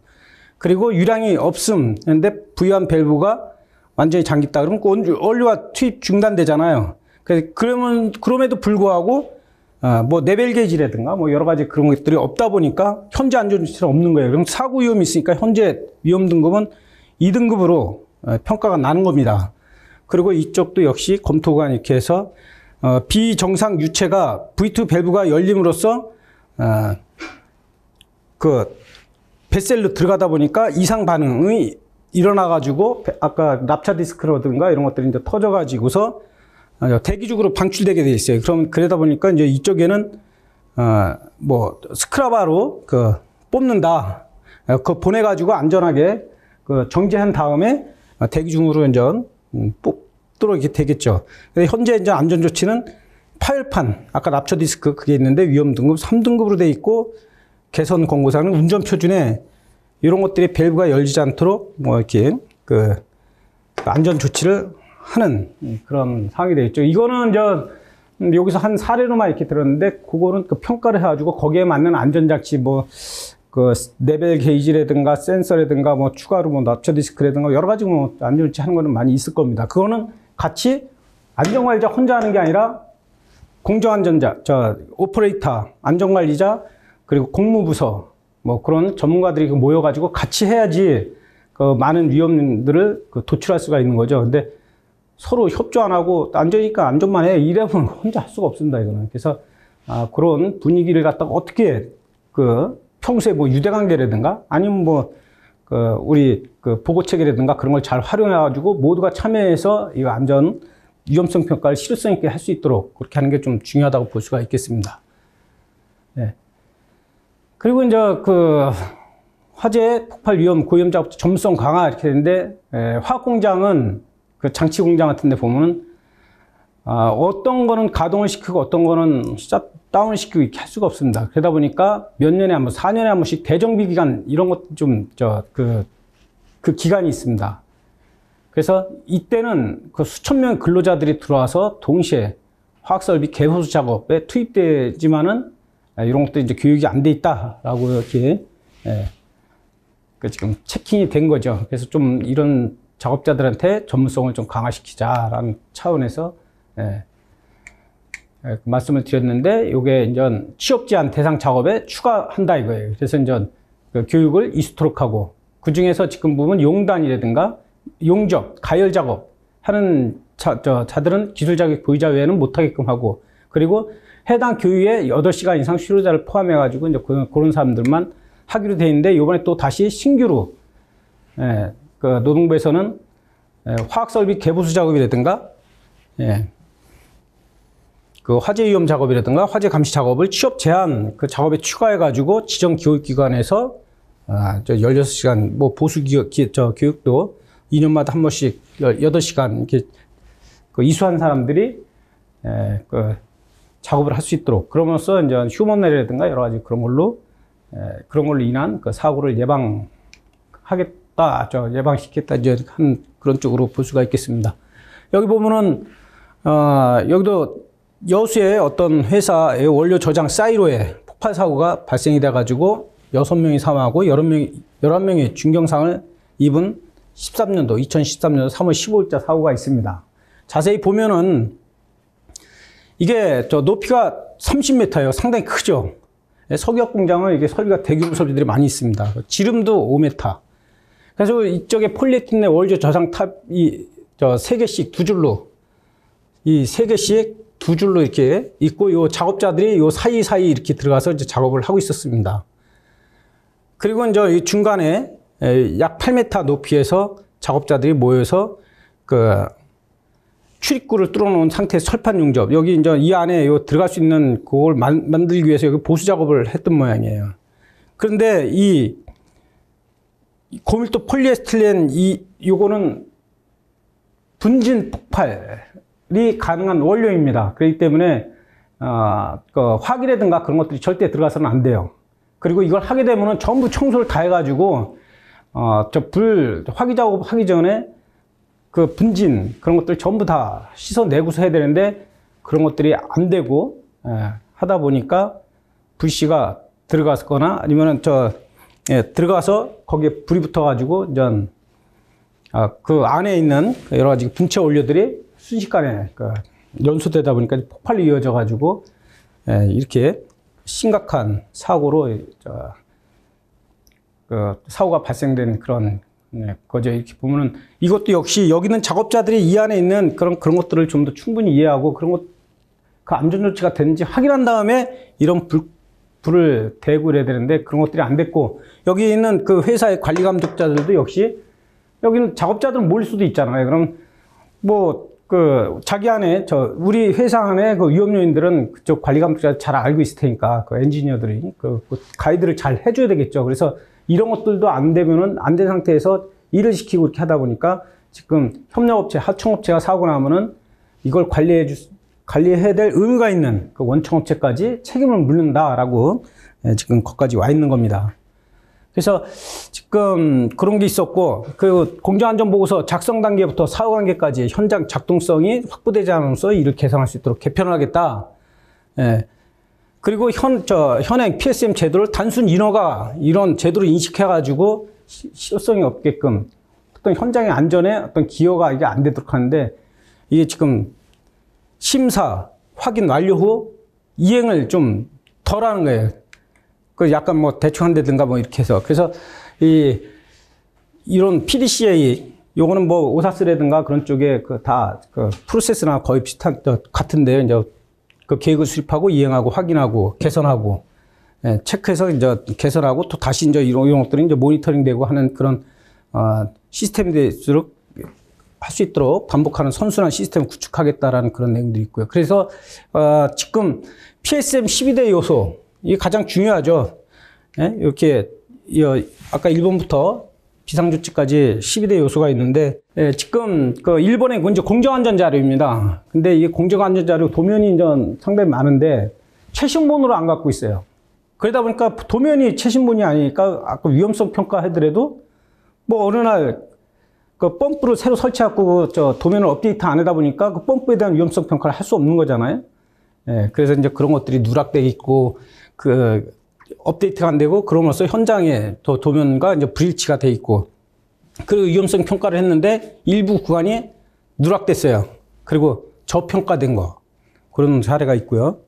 그리고 유량이 없음. 근데 V1 밸브가 완전히 잠겼다. 그러면 원료가 투입 중단되잖아요. 그럼에도 불구하고, 뭐, 레벨 게이지라든가, 뭐, 여러 가지 그런 것들이 없다 보니까, 현재 안전조치는 없는 거예요. 그럼 사고 위험이 있으니까, 현재 위험 등급은 2등급으로 평가가 나는 겁니다. 그리고 이쪽도 역시 검토관 이렇게 해서, 비정상 유체가 V2 밸브가 열림으로써, 뱃셀로 들어가다 보니까 이상 반응이 일어나가지고, 아까 납차 디스크라든가 이런 것들이 이제 터져가지고서, 대기적으로 방출되게 돼 있어요. 그러다 보니까 이제 이쪽에는, 스크라바로 뽑는다. 보내가지고 안전하게 정지한 다음에 대기중으로 이제 뽑도록 이렇게 되겠죠. 근데 현재 이제 안전조치는 파열판, 아까 납처 디스크 그게 있는데 위험 등급 3등급으로 돼 있고, 개선 권고사항은 운전 표준에 이런 것들이 밸브가 열리지 않도록 뭐 이렇게 안전 조치를 하는 그런 상황이 되겠죠. 이거는 여기서 한 사례로만 이렇게 들었는데, 그거는 평가를 해가지고 거기에 맞는 안전장치, 레벨 게이지라든가 센서라든가 뭐 추가로 뭐 납처 디스크라든가 여러 가지 뭐 안전조치 하는 거는 많이 있을 겁니다. 그거는 같이 안전관리자 혼자 하는 게 아니라 공정안전자, 오퍼레이터, 안전관리자, 그리고 공무부서, 뭐 그런 전문가들이 모여가지고 같이 해야지 많은 위험들을 도출할 수가 있는 거죠. 근데 서로 협조 안 하고 안전이니까 안전만 해 이래보면 혼자 할 수가 없습니다, 이거는. 그래서 그런 분위기를 갖다가 어떻게 평소에 뭐 유대관계라든가 아니면 우리 보고체계라든가 그런 걸 잘 활용해가지고 모두가 참여해서 이 안전 위험성 평가를 실효성 있게 할 수 있도록 그렇게 하는 게 좀 중요하다고 볼 수가 있겠습니다. 네. 그리고 이제 그 화재 폭발 위험 고위험 작업 전문성 강화 이렇게 되는데 화학 공장은 그 장치 공장 같은 데 보면은 어떤 거는 가동을 시키고 어떤 거는 셧다운을 시키고 이렇게 할 수가 없습니다. 그러다 보니까 몇 년에 한 번, 4년에 한 번씩 대정비 기간 이런 것도 좀 그 기간이 있습니다. 그래서 이때는 그 수천 명의 근로자들이 들어와서 동시에 화학설비 개호수 작업에 투입되지만은 이런 것도 이제 교육이 안 돼 있다라고 이렇게 그 지금 체킹이 된 거죠. 그래서 좀 이런 작업자들한테 전문성을 좀 강화시키자라는 차원에서 말씀을 드렸는데, 요게 이제 취업 제한 대상 작업에 추가한다 이거예요. 그래서 이제 그 교육을 이수토록 하고, 그 중에서 지금 보면 용단이라든가 용접, 가열 작업 하는 자들은 기술 자격 보유자 외에는 못하게끔 하고, 그리고 해당 교육에 8시간 이상 수료자를 포함해가지고 이제 그런 사람들만 하기로 돼 있는데, 요번에 또 다시 신규로 그 노동부에서는 화학설비 개보수 작업이라든가 그 화재 위험 작업이라든가 화재 감시 작업을 취업 제한 그 작업에 추가해가지고 지정 교육기관에서 16시간 뭐 보수 교육도 2년마다 한 번씩 8시간 이렇게 그 이수한 사람들이 그 작업을 할 수 있도록, 그러면서 이제 휴먼레이라든가 여러 가지 그런 걸로 인한 그 사고를 예방하겠다, 예방시켰다, 이제 한 그런 쪽으로 볼 수가 있겠습니다. 여기 보면은 여기도 여수의 어떤 회사의 원료 저장 사이로에 폭발 사고가 발생이 돼가지고 6명이 사망하고 11명이 중경상을 입은 2013년도 3월 15일자 사고가 있습니다. 자세히 보면은 이게 높이가 30m예요. 상당히 크죠. 석유화학 공장은 이게 설비가 대규모 설비들이 많이 있습니다. 지름도 5m. 그래서 이쪽에 폴리에틸렌 원료 저장 탑이 3개씩 두 줄로, 이 3개씩 두 줄로 이렇게 있고, 요 작업자들이 요 사이사이 이렇게 들어가서 이제 작업을 하고 있었습니다. 그리고 이제 이 중간에 약 8m 높이에서 작업자들이 모여서 그 출입구를 뚫어놓은 상태에서 철판 용접, 여기 이제 이 안에 들어갈 수 있는 그걸 만들기 위해서 여기 보수 작업을 했던 모양이에요. 그런데 이 고밀도 폴리에스틸렌 요거는 분진 폭발이 가능한 원료입니다. 그렇기 때문에 그 화기라든가 그런 것들이 절대 들어가서는 안 돼요. 그리고 이걸 하게 되면은 전부 청소를 다 해가지고 화기 작업 하기 전에 그 분진 그런 것들 전부 다 씻어내고서 해야 되는데, 그런 것들이 안 되고 하다 보니까 불씨가 들어갔거나 아니면은 들어가서 거기에 불이 붙어가지고 이제 그 안에 있는 여러 가지 분체 원료들이 순식간에 연소되다 보니까 폭발로 이어져가지고 이렇게 심각한 사고로 그 사고가 발생되는 그런 거죠. 이렇게 보면은 이것도 역시 여기는 작업자들이 이 안에 있는 그런 것들을 좀 더 충분히 이해하고 그런 것, 그 안전 조치가 되는지 확인한 다음에 이런 불을 대고 이래야 되는데, 그런 것들이 안 됐고, 여기 있는 그 회사의 관리 감독자들도 역시, 여기는 작업자들은 모일 수도 있잖아요. 그럼 뭐 자기 안에 우리 회사 안에 그 위험 요인들은 그쪽 관리 감독자 잘 알고 있을 테니까 그 엔지니어들이 그 가이드를 잘 해줘야 되겠죠. 그래서 이런 것들도 안 되면은 안 된 상태에서 일을 시키고 이렇게 하다 보니까 지금 협력업체, 하청업체가 사고 나면은 이걸 관리해야 될 의무가 있는 그 원청업체까지 책임을 묻는다라고 지금 거기까지 와 있는 겁니다. 그래서 지금 그런 게 있었고, 그 공정안전보고서 작성 단계부터 사후 단계까지 현장 작동성이 확보되지 않으면서 이를 개선할 수 있도록 개편을 하겠다. 그리고 현행 PSM 제도를 단순 인허가 이런 제도로 인식해가지고 실효성이 없게끔 어떤 현장의 안전에 어떤 기여가 이게 안 되도록 하는데, 이게 지금 심사, 확인 완료 후 이행을 좀 덜 하는 거예요. 그 약간 뭐 대충 한다든가 뭐 이렇게 해서. 그래서 이런 PDCA, 요거는 뭐 오사스라든가 그런 쪽에 그 프로세스나 거의 비슷한, 같은데요. 이제 그 계획을 수립하고 이행하고 확인하고 개선하고, 체크해서 이제 개선하고 또 다시 이제 이런 것들이 이제 모니터링 되고 하는 그런, 시스템이 될수록 할 수 있도록 반복하는 선순환 시스템을 구축하겠다라는 그런 내용들이 있고요. 그래서, 지금 PSM 12대 요소, 이게 가장 중요하죠. 예? 이렇게 아까 1번부터 비상조치까지 12대 요소가 있는데, 예, 지금 그 일본의 이제 공정안전 자료입니다. 근데 이게 공정안전 자료 도면이 상당히 많은데 최신본으로 안 갖고 있어요. 그러다 보니까 도면이 최신본이 아니니까 아까 위험성 평가하더라도 뭐 어느 날 그 펌프를 새로 설치하고 도면을 업데이트 안 하다 보니까 그 펌프에 대한 위험성 평가를 할 수 없는 거잖아요. 예, 그래서 이제 그런 것들이 누락돼 있고 그 업데이트가 안 되고 그러면서 현장에 도면과 이제 불일치가 돼 있고, 그리고 위험성 평가를 했는데 일부 구간이 누락됐어요. 그리고 저평가된 거, 그런 사례가 있고요.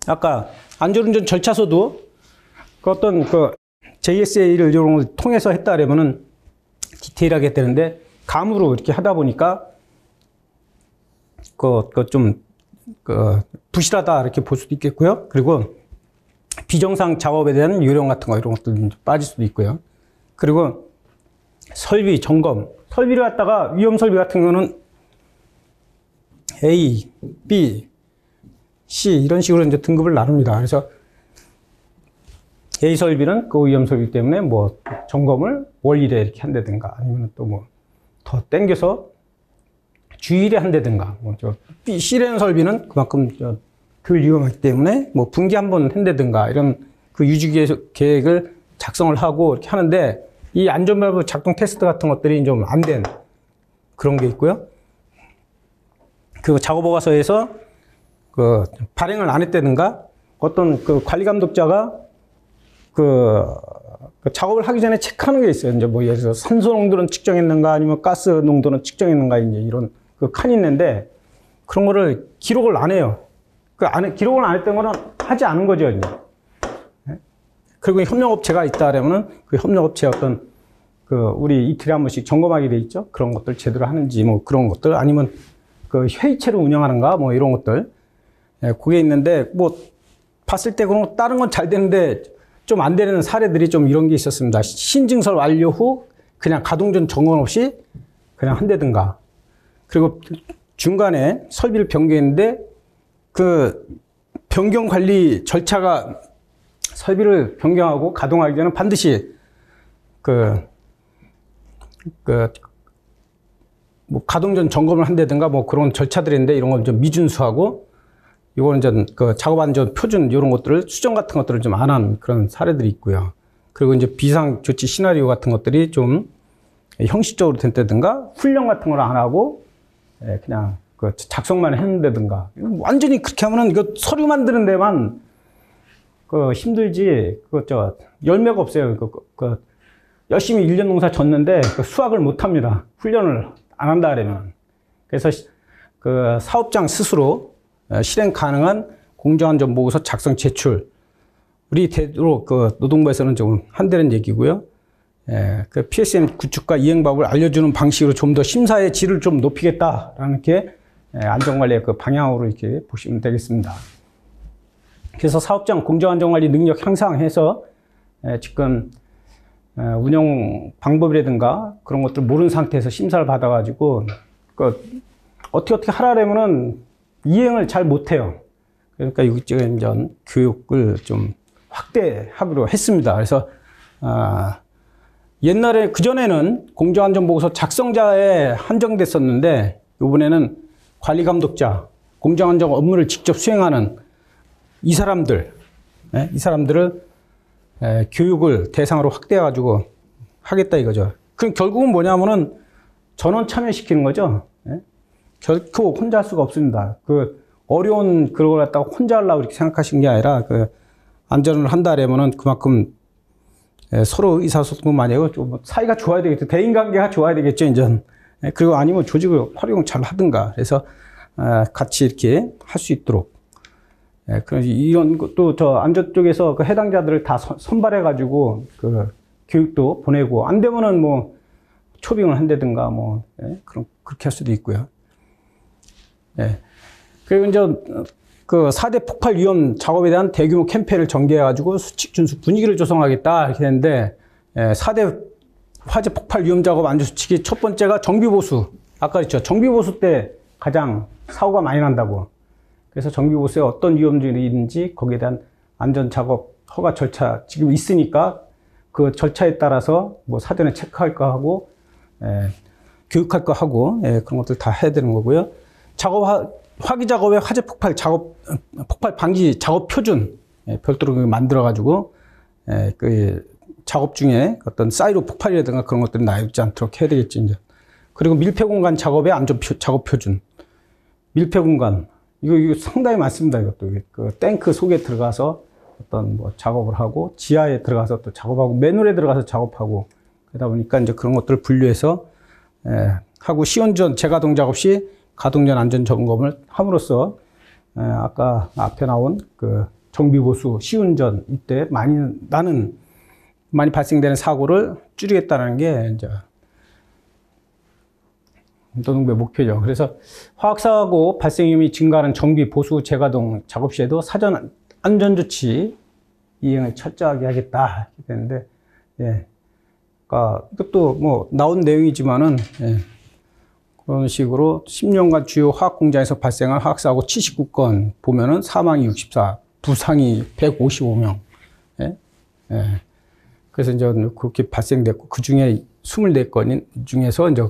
아까 안전운전 절차서도 그 어떤 그 JSA를 이런 걸 통해서 했다라면은 디테일하게 되는데 감으로 이렇게 하다 보니까 좀 부실하다 이렇게 볼 수도 있겠고요. 그리고 비정상 작업에 대한 요령 같은 거 이런 것들 빠질 수도 있고요. 그리고 설비 점검, 설비를 갖다가 위험 설비 같은 거는 A, B, C 이런 식으로 이제 등급을 나눕니다. 그래서 A 설비는 그 위험 설비 때문에 뭐 점검을 월일에 이렇게 한다든가, 아니면 또 뭐 더 땡겨서 주일에 한다든가, B, C라는 설비는 그만큼 덜 위험하기 때문에 뭐 분기 한 번 한다든가, 이런 그 유지 계획을 작성을 하고 이렇게 하는데, 이 안전밸브 작동 테스트 같은 것들이 좀 안 된 그런 게 있고요. 그 작업허가서에서 그 발행을 안 했다든가, 어떤 그 관리 감독자가 그 작업을 하기 전에 체크하는 게 있어요. 이제 뭐 예를 들어서 산소 농도는 측정했는가, 아니면 가스 농도는 측정했는가, 이제 이런 그 칸이 있는데, 그런 거를 기록을 안 해요. 기록을 안 했던 거는 하지 않은 거죠, 이제. 그리고 협력업체가 있다라면은 그 협력업체 어떤 우리 이틀에 한 번씩 점검하게 돼 있죠. 그런 것들 제대로 하는지, 뭐 그런 것들, 아니면 그 회의체를 운영하는가, 뭐 이런 것들. 예, 그게 있는데, 뭐 봤을 때 그런 다른 건 잘 되는데 좀 안 되는 사례들이 좀 이런 게 있었습니다. 신증설 완료 후 그냥 가동 전 점검 없이 그냥 한다든가, 그리고 중간에 설비를 변경했는데 그 변경 관리 절차가, 설비를 변경하고 가동하기 전에 반드시 뭐 가동 전 점검을 한다든가, 뭐 그런 절차들인데 이런 걸 좀 미준수하고, 이거는 이제 그 작업 안전 표준 이런 것들을 수정 같은 것들을 좀 안 한 그런 사례들이 있고요. 그리고 이제 비상 조치 시나리오 같은 것들이 좀 형식적으로 된다든가, 훈련 같은 걸 안 하고 그냥 그 작성만 했는다든가, 완전히 그렇게 하면은 이거 서류 만드는 데만 힘들지, 열매가 없어요. 열심히 1년 농사 졌는데 수확을 못 합니다. 훈련을 안 한다 그러면. 그래서 그 사업장 스스로 실행 가능한 공정안전 보고서 작성 제출, 우리 대로 그 노동부에서는 좀 한다는 얘기고요. 그 PSM 구축과 이행법을 알려주는 방식으로 좀 더 심사의 질을 좀 높이겠다라는 게 안전관리의 그 방향으로 이렇게 보시면 되겠습니다. 그래서 사업장 공정안전관리 능력 향상해서 지금 운영 방법이라든가 그런 것들 모르는 상태에서 심사를 받아가지고 어떻게 하라면은 이행을 잘 못해요. 그러니까 이전 교육을 좀 확대하기로 했습니다. 그래서 옛날에 그전에는 공정안전보고서 작성자에 한정됐었는데, 이번에는 관리감독자, 공정안전 업무를 직접 수행하는 이 사람들을 교육을 대상으로 확대해가지고 하겠다 이거죠. 그럼 결국은 뭐냐면은 전원 참여시키는 거죠. 결코 혼자 할 수가 없습니다. 어려운 그런 걸 갖다가 혼자 하려고 이렇게 생각하신 게 아니라, 안전을 한다라면은 그만큼 서로 의사소통 많이 하고 좀 사이가 좋아야 되겠죠. 대인관계가 좋아야 되겠죠, 이제. 그리고 아니면 조직을 활용 잘 하든가. 그래서 같이 이렇게 할 수 있도록. 그래서 이런 것도 안전 쪽에서 그 해당자들을 다 선발해가지고 교육도 보내고, 안 되면은 뭐 초빙을 한다든가 그렇게 할 수도 있고요. 그리고 이제 그 4대 폭발 위험 작업에 대한 대규모 캠페인을 전개해가지고 수칙 준수 분위기를 조성하겠다 이렇게 했는데, 4대 화재 폭발 위험 작업 안전 수칙이 첫 번째가 정비보수. 아까 그랬죠. 정비보수 때 가장 사고가 많이 난다고. 그래서 정비보수에 어떤 위험들이 있는지 거기에 대한 안전 작업 허가 절차 지금 있으니까 그 절차에 따라서 뭐 사전에 체크할 거 하고, 교육할 거 하고, 그런 것들 다 해야 되는 거고요. 화기 작업의 화재 폭발 폭발 방지 작업 표준, 별도로 만들어가지고, 그 작업 중에 어떤 사이로 폭발이라든가 그런 것들이 나지 않도록 해야 되겠지, 이제. 그리고 밀폐 공간 작업의 안전 작업 표준. 밀폐 공간. 이거 상당히 많습니다, 이것도. 그 탱크 속에 들어가서 어떤 뭐 작업을 하고, 지하에 들어가서 또 작업하고, 맨홀에 들어가서 작업하고, 그러다 보니까 이제 그런 것들을 분류해서, 하고, 시운전, 재가동 작업 시 가동전 안전 점검을 함으로써, 아까 앞에 나온 그 정비보수, 시운전, 이때 많이 발생되는 사고를 줄이겠다는 게 이제 노동부의 목표죠. 그래서 화학사고 발생 위험이 증가하는 정비, 보수, 재가동 작업 시에도 사전 안전조치 이행을 철저하게 하겠다. 이렇게 되는데, 그러니까 이것도 뭐 나온 내용이지만은, 그런 식으로 10년간 주요 화학 공장에서 발생한 화학사고 79건 보면은 사망이 64, 부상이 155명. 그래서 이제 그렇게 발생됐고, 그 중에 24건 중에서 이제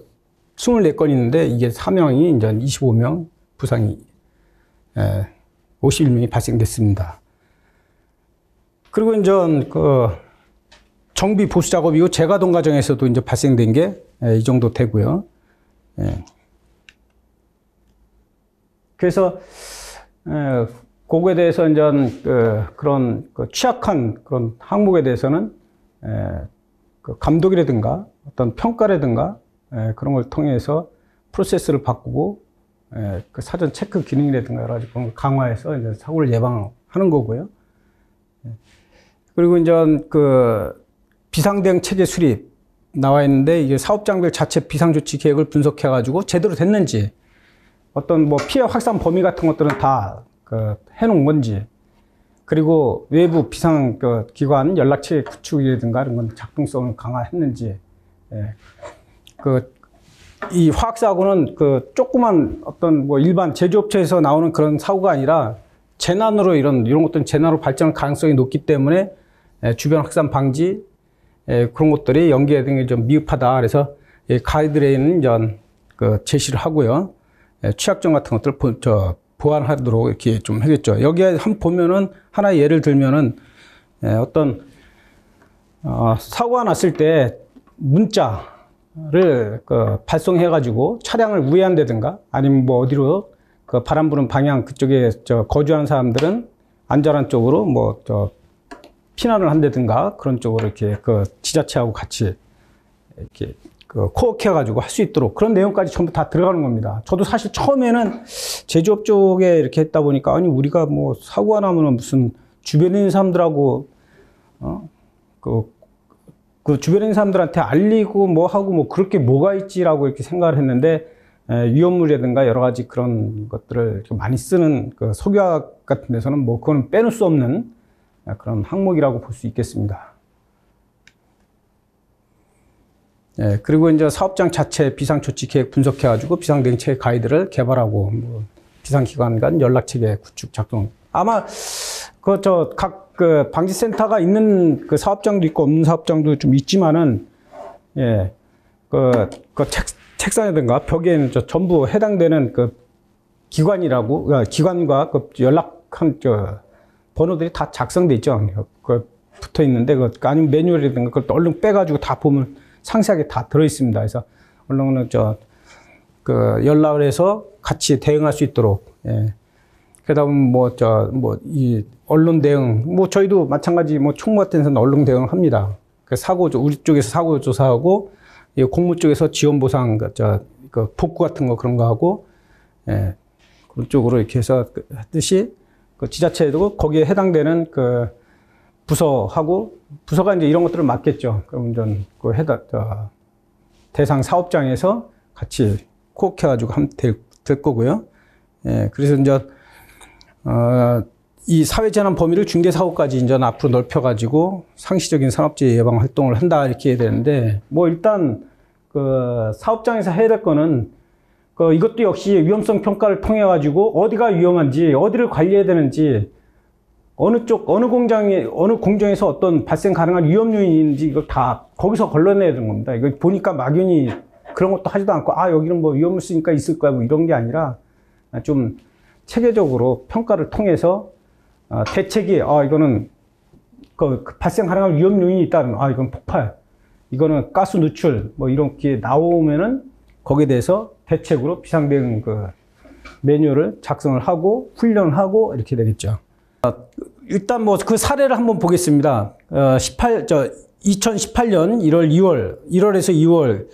24건 있는데, 이게 사명이 이제 25명, 부상이 51명이 발생됐습니다. 그리고 이제 그 정비 보수 작업 이후 재가동 과정에서도 이제 발생된 게 이 정도 되고요. 그래서 그거에 대해서 이제 그런 취약한 그런 항목에 대해서는 그 감독이라든가 어떤 평가라든가 그런 걸 통해서 프로세스를 바꾸고 그 사전 체크 기능이라든가 여러 가지 그런 걸 강화해서 이제 사고를 예방하는 거고요. 그리고 이제 그 비상대응 체계 수립 나와 있는데, 이게 사업장별 자체 비상조치 계획을 분석해 가지고 제대로 됐는지, 어떤 뭐 피해 확산 범위 같은 것들은 다 해놓은 건지, 그리고 외부 비상 기관 연락체계 구축이라든가 이런 건 작동성을 강화했는지, 이 화학사고는 조그만 어떤 뭐 일반 제조업체에서 나오는 그런 사고가 아니라 재난으로 이런 것들은 재난으로 발전할 가능성이 높기 때문에 주변 확산 방지, 그런 것들이 연기에 등이 좀 미흡하다. 그래서 가이드라인은 이제 제시를 하고요. 취약점 같은 것들을 보완하도록 이렇게 좀 하겠죠. 여기에 보면은 하나의 예를 들면은 어떤 사고가 났을 때 문자를 발송해가지고 차량을 우회한다든가, 아니면 뭐 어디로 바람 부는 방향 그쪽에 거주하는 사람들은 안전한 쪽으로 피난을 한다든가 그런 쪽으로 이렇게 지자체하고 같이 이렇게 코어케어가지고 할 수 있도록 그런 내용까지 전부 다 들어가는 겁니다. 저도 사실 처음에는 제조업 쪽에 이렇게 했다 보니까, 아니 우리가 뭐 사고가 나면은 무슨 주변에 있는 사람들하고 그 주변에 있는 사람들한테 알리고 뭐 하고 뭐 그렇게 뭐가 있지라고 이렇게 생각을 했는데, 위험물이라든가 여러 가지 그런 것들을 많이 쓰는 석유화학 같은 데서는 뭐 그건 빼놓을 수 없는 그런 항목이라고 볼 수 있겠습니다. 그리고 이제 사업장 자체 비상조치 계획 분석해가지고 비상대응체계 가이드를 개발하고, 뭐 비상기관 간 연락체계 구축 작동. 아마 각 방지센터가 있는 사업장도 있고 없는 사업장도 좀 있지만은, 책상이라든가 벽에는 전부 해당되는 기관이라고, 기관과 연락한 번호들이 다 작성돼 있죠. 붙어 있는데, 아니면 매뉴얼이라든가 그걸 얼른 빼가지고 다 보면 상세하게 다 들어 있습니다. 그래서 얼른 연락을 해서 같이 대응할 수 있도록. 그러다 보면 이 언론 대응, 저희도 마찬가지 총무 같은 데서는 언론 대응을 합니다. 우리 쪽에서 사고 조사하고, 공무 쪽에서 지원 보상, 복구 같은 거 그런 거 하고, 그런 쪽으로 이렇게 해서 했듯이, 지자체에도 거기에 해당되는 부서하고, 부서가 이제 이런 것들을 맡겠죠. 그럼 대상 사업장에서 같이 코어해가지고 하면 될 거고요. 그래서 이제, 이 사회재난 범위를 중대사고까지 이제 앞으로 넓혀가지고 상시적인 산업재해 예방 활동을 한다, 이렇게 해야 되는데, 일단, 사업장에서 해야 될 거는, 이것도 역시 위험성 평가를 통해가지고 어디가 위험한지, 어디를 관리해야 되는지, 어느 공정에서 어떤 발생 가능한 위험 요인인지 이걸 다 거기서 걸러내야 되는 겁니다. 이거 보니까 막연히 그런 것도 하지도 않고, 여기는 뭐 위험을 쓰니까 있을 거야, 뭐 이런 게 아니라 좀 체계적으로 평가를 통해서 대책이, 이거는 그 발생 가능한 위험 요인이 있다는, 이건 폭발, 이거는 가스 누출, 뭐 이렇게 나오면은 거기에 대해서 대책으로 비상대응 매뉴얼을 작성을 하고 훈련을 하고 이렇게 되겠죠. 일단 뭐 그 사례를 한번 보겠습니다. 2018년 1월에서 2월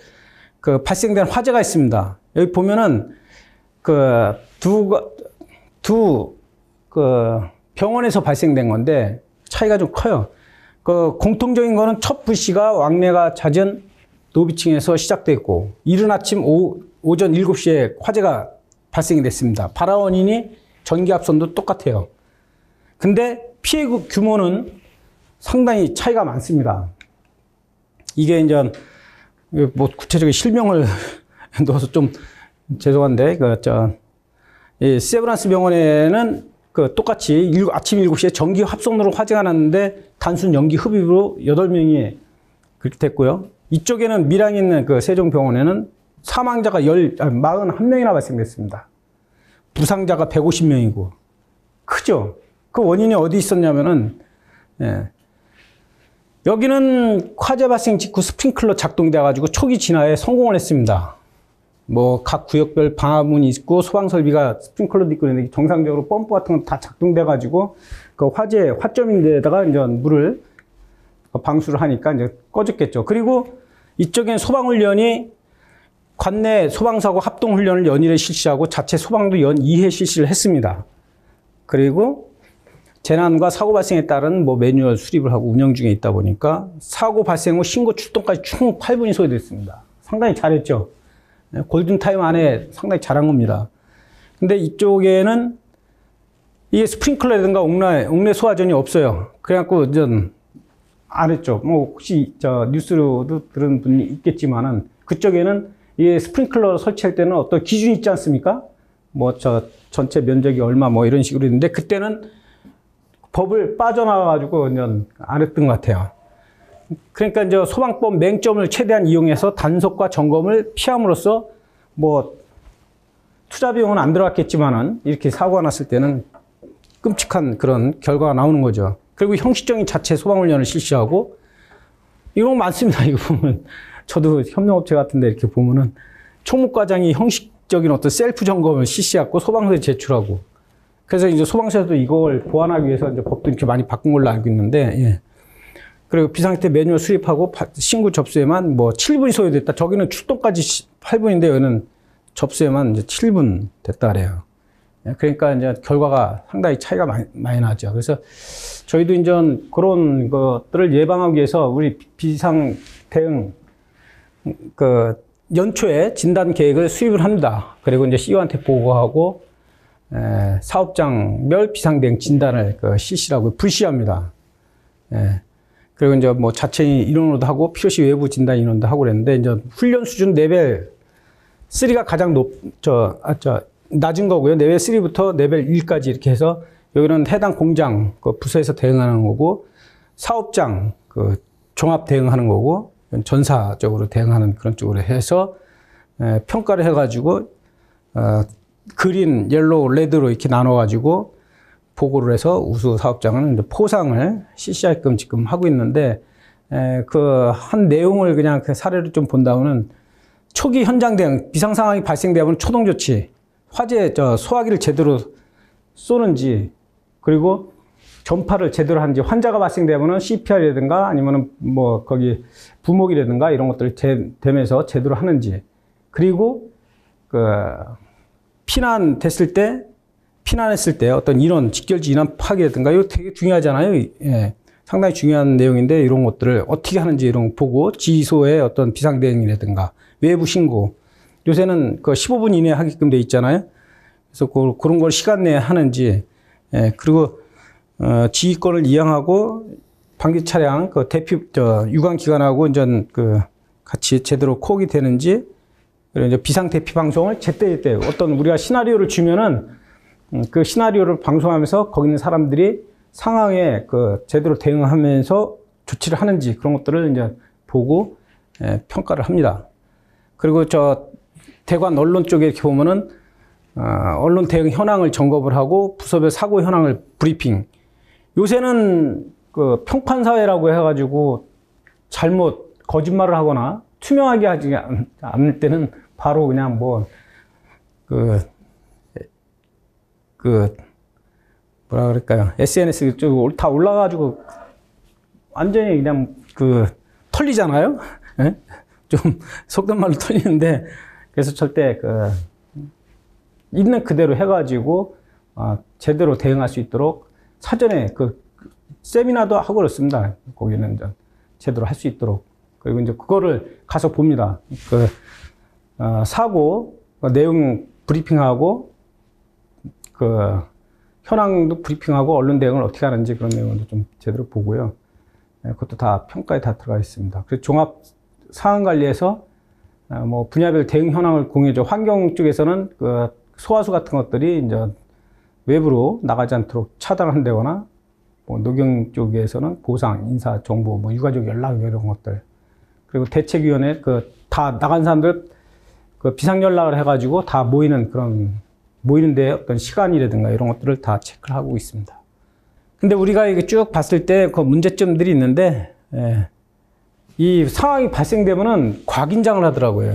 발생된 화재가 있습니다. 여기 보면은 두 병원에서 발생된 건데 차이가 좀 커요. 공통적인 거는 첫 불씨가 왕래가 잦은 노비층에서 시작됐고, 이른 아침 오전 7시에 화재가 발생이 됐습니다. 발화 원인이 전기압선도 똑같아요. 근데 피해 규모는 상당히 차이가 많습니다. 이게 이제 뭐 구체적인 실명을 넣어서 좀 죄송한데, 이 세브란스 병원에는 똑같이 아침 7시에 전기 합선으로 화재가 났는데 단순 연기 흡입으로 8명이 그렇게 됐고요. 이쪽에는 밀양에 있는 세종병원에는 사망자가 41명이나 발생됐습니다. 부상자가 150명이고. 크죠? 그 원인이 어디 있었냐면은, 여기는 화재 발생 직후 스프링클러 작동돼가지고 초기 진화에 성공을 했습니다. 뭐 각 구역별 방화문이 있고 소방 설비가 스프링클러도 있고 있는데 정상적으로 펌프 같은 거 다 작동돼가지고 그 화재 화점인데다가 이제 물을 방수를 하니까 이제 꺼졌겠죠. 그리고 이쪽엔 소방훈련이 관내 소방사고 합동훈련을 연일에 실시하고 자체 소방도 연 2회 실시를 했습니다. 그리고 재난과 사고 발생에 따른 뭐 매뉴얼 수립을 하고 운영 중에 있다 보니까 사고 발생 후 신고 출동까지 총 8분이 소요됐습니다. 상당히 잘했죠. 골든타임 안에 상당히 잘한 겁니다. 근데 이쪽에는 이게 스프링클러라든가 옥내 소화전이 없어요. 그래갖고 안 했죠. 뭐 혹시 뉴스로도 들은 분이 있겠지만은 그쪽에는 이 스프링클러 설치할 때는 어떤 기준이 있지 않습니까? 뭐 전체 면적이 얼마 뭐 이런 식으로 있는데 그때는 법을 빠져나와가지고 안 했던 것 같아요. 그러니까 이제 소방법 맹점을 최대한 이용해서 단속과 점검을 피함으로써 뭐 투자 비용은 안 들어갔겠지만은 이렇게 사고가 났을 때는 끔찍한 그런 결과가 나오는 거죠. 그리고 형식적인 자체 소방훈련을 실시하고 이런 거 많습니다. 이거 보면 저도 협력업체 같은데 이렇게 보면은 총무과장이 형식적인 어떤 셀프 점검을 실시하고 소방서에 제출하고 그래서 이제 소방서에도 이걸 보완하기 위해서 이제 법도 이렇게 많이 바꾼 걸로 알고 있는데, 예. 그리고 비상사태 매뉴얼 수립하고 신고 접수에만 뭐 7분이 소요됐다. 저기는 출동까지 8분인데 여기는 접수에만 이제 7분 됐다 그래요. 예. 그러니까 이제 결과가 상당히 차이가 많이 나죠. 그래서 저희도 이제 그런 것들을 예방하기 위해서 우리 비상 대응 연초에 진단 계획을 수립을 합니다. 그리고 이제 CEO한테 보고하고 사업장별 비상대응 진단을 실시하고 불시합니다. 그리고 이제 뭐 자체 인원으로도 하고 필요시 외부 진단 인원도 하고 그랬는데 이제 훈련 수준 레벨 3가 가장 낮은 거고요. 레벨 3부터 레벨 1까지 이렇게 해서 여기는 해당 공장 부서에서 대응하는 거고 사업장 종합 대응하는 거고 전사적으로 대응하는 그런 쪽으로 해서 평가를 해가지고 그린, 옐로우, 레드로 이렇게 나눠가지고 보고를 해서 우수 사업장은 포상을 실시하게끔 지금 하고 있는데, 한 내용을 그냥 사례를 좀 본다면은 초기 현장 대응, 비상 상황이 발생되면 초동 조치, 화재, 소화기를 제대로 쏘는지, 그리고 전파를 제대로 하는지, 환자가 발생되면은 CPR이라든가 아니면은 뭐 거기 부목이라든가 이런 것들을 대면서 제대로 하는지, 그리고 피난했을 때 어떤 인원, 직결지 인원 파악이라든가 이거 되게 중요하잖아요. 예. 상당히 중요한 내용인데 이런 것들을 어떻게 하는지 이런 거 보고 지소의 어떤 비상대응이라든가 외부 신고. 요새는 15분 이내에 하게끔 돼 있잖아요. 그래서 그런 걸 시간 내에 하는지, 예. 그리고, 지휘권을 이양하고 방기 차량, 유관기관하고 이제 같이 제대로 코업이 되는지 그리고 이제 비상 대피 방송을 제때제때 어떤 우리가 시나리오를 주면은 그 시나리오를 방송하면서 거기 있는 사람들이 상황에 제대로 대응하면서 조치를 하는지 그런 것들을 이제 보고 평가를 합니다. 그리고 대관 언론 쪽에 이렇게 보면은 언론 대응 현황을 점검을 하고 부서별 사고 현황을 브리핑. 요새는 평판 사회라고 해가지고 잘못 거짓말을 하거나 투명하게 하지 않을 때는 바로 그냥 뭐라 그럴까요? SNS 쪽 다 올라가지고 완전히 그냥 털리잖아요? 예? 좀 속된 말로 털리는데, 그래서 절대 있는 그대로 해가지고 제대로 대응할 수 있도록 사전에 세미나도 하고 그렇습니다. 거기는 이제 제대로 할 수 있도록. 그리고 이제 그거를 가서 봅니다. 사고 내용 브리핑하고 현황도 브리핑하고 언론 대응을 어떻게 하는지 그런 내용도 좀 제대로 보고요. 그것도 다 평가에 다 들어가 있습니다. 그래서 종합 상황 관리에서 분야별 대응 현황을 공유해줘. 환경 쪽에서는 소화수 같은 것들이 이제 외부로 나가지 않도록 차단한다거나, 녹용 쪽에서는 보상, 인사, 정보, 유가족 연락 이런 것들. 그리고 대책위원회 다 나간 사람들 비상 연락을 해가지고 다 모이는데 어떤 시간이라든가 이런 것들을 다 체크를 하고 있습니다. 근데 우리가 이게 쭉 봤을 때 문제점들이 있는데, 이 상황이 발생되면은 과긴장을 하더라고요.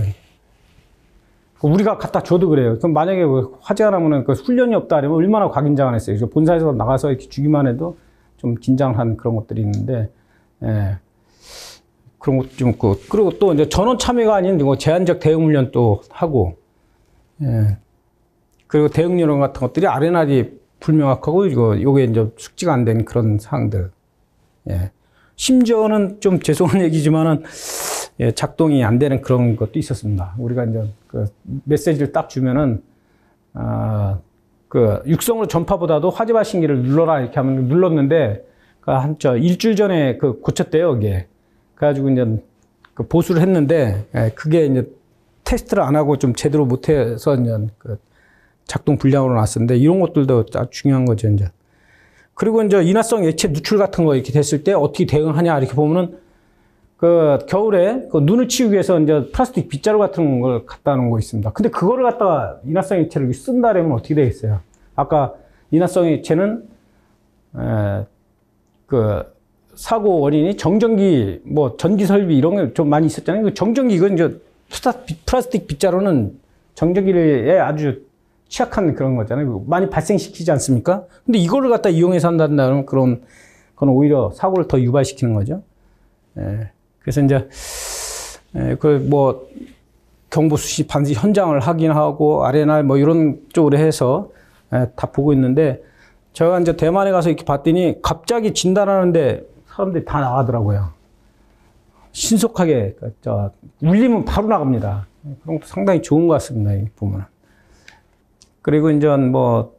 우리가 갖다 줘도 그래요. 그럼 만약에 화재가 나면은 훈련이 없다 하면 얼마나 과긴장을 했어요. 본사에서 나가서 이렇게 주기만 해도 좀 긴장한 그런 것들이 있는데, 그런 것도 좀 있고. 그리고 또 이제 전원 참여가 아닌 제한적 대응 훈련 또 하고, 그리고 대응 요령 같은 것들이 아레날이 불명확하고, 요게 이제 숙지가 안 된 그런 사항들. 심지어는 좀 죄송한 얘기지만은, 작동이 안 되는 그런 것도 있었습니다. 우리가 이제 메시지를 딱 주면은, 육성으로 전파보다도 화재 발신기를 눌러라 이렇게 하면 눌렀는데, 일주일 전에 고쳤대요, 이게. 그래가지고 이제 보수를 했는데, 그게 이제 테스트를 안 하고 좀 제대로 못해서 이제 작동 불량으로 나왔었는데, 이런 것들도 아주 중요한 거죠, 이제. 그리고 이제 인화성 액체 누출 같은 거 이렇게 됐을 때 어떻게 대응하냐 이렇게 보면은, 겨울에 눈을 치우기 위해서 이제 플라스틱 빗자루 같은 걸 갖다 놓은 거 있습니다. 근데 그거를 갖다가 인화성 액체를 쓴다라면 어떻게 되겠어요? 아까 인화성 액체는, 사고 원인이 정전기, 전기 설비 이런 게 좀 많이 있었잖아요. 정전기, 이건 이제 플라스틱 빗자루는 정전기에 아주 취약한 그런 거잖아요. 많이 발생시키지 않습니까? 근데 이거를 갖다 이용해서 한다면 그건 오히려 사고를 더 유발시키는 거죠. 그래서 이제, 경보 수시 반드시 현장을 확인하고, 아레날 이런 쪽으로 해서, 다 보고 있는데, 제가 이제 대만에 가서 이렇게 봤더니 갑자기 진단하는데 사람들이 다 나가더라고요. 신속하게, 울리면 바로 나갑니다. 그런 것도 상당히 좋은 것 같습니다, 보면. 그리고 이제 여러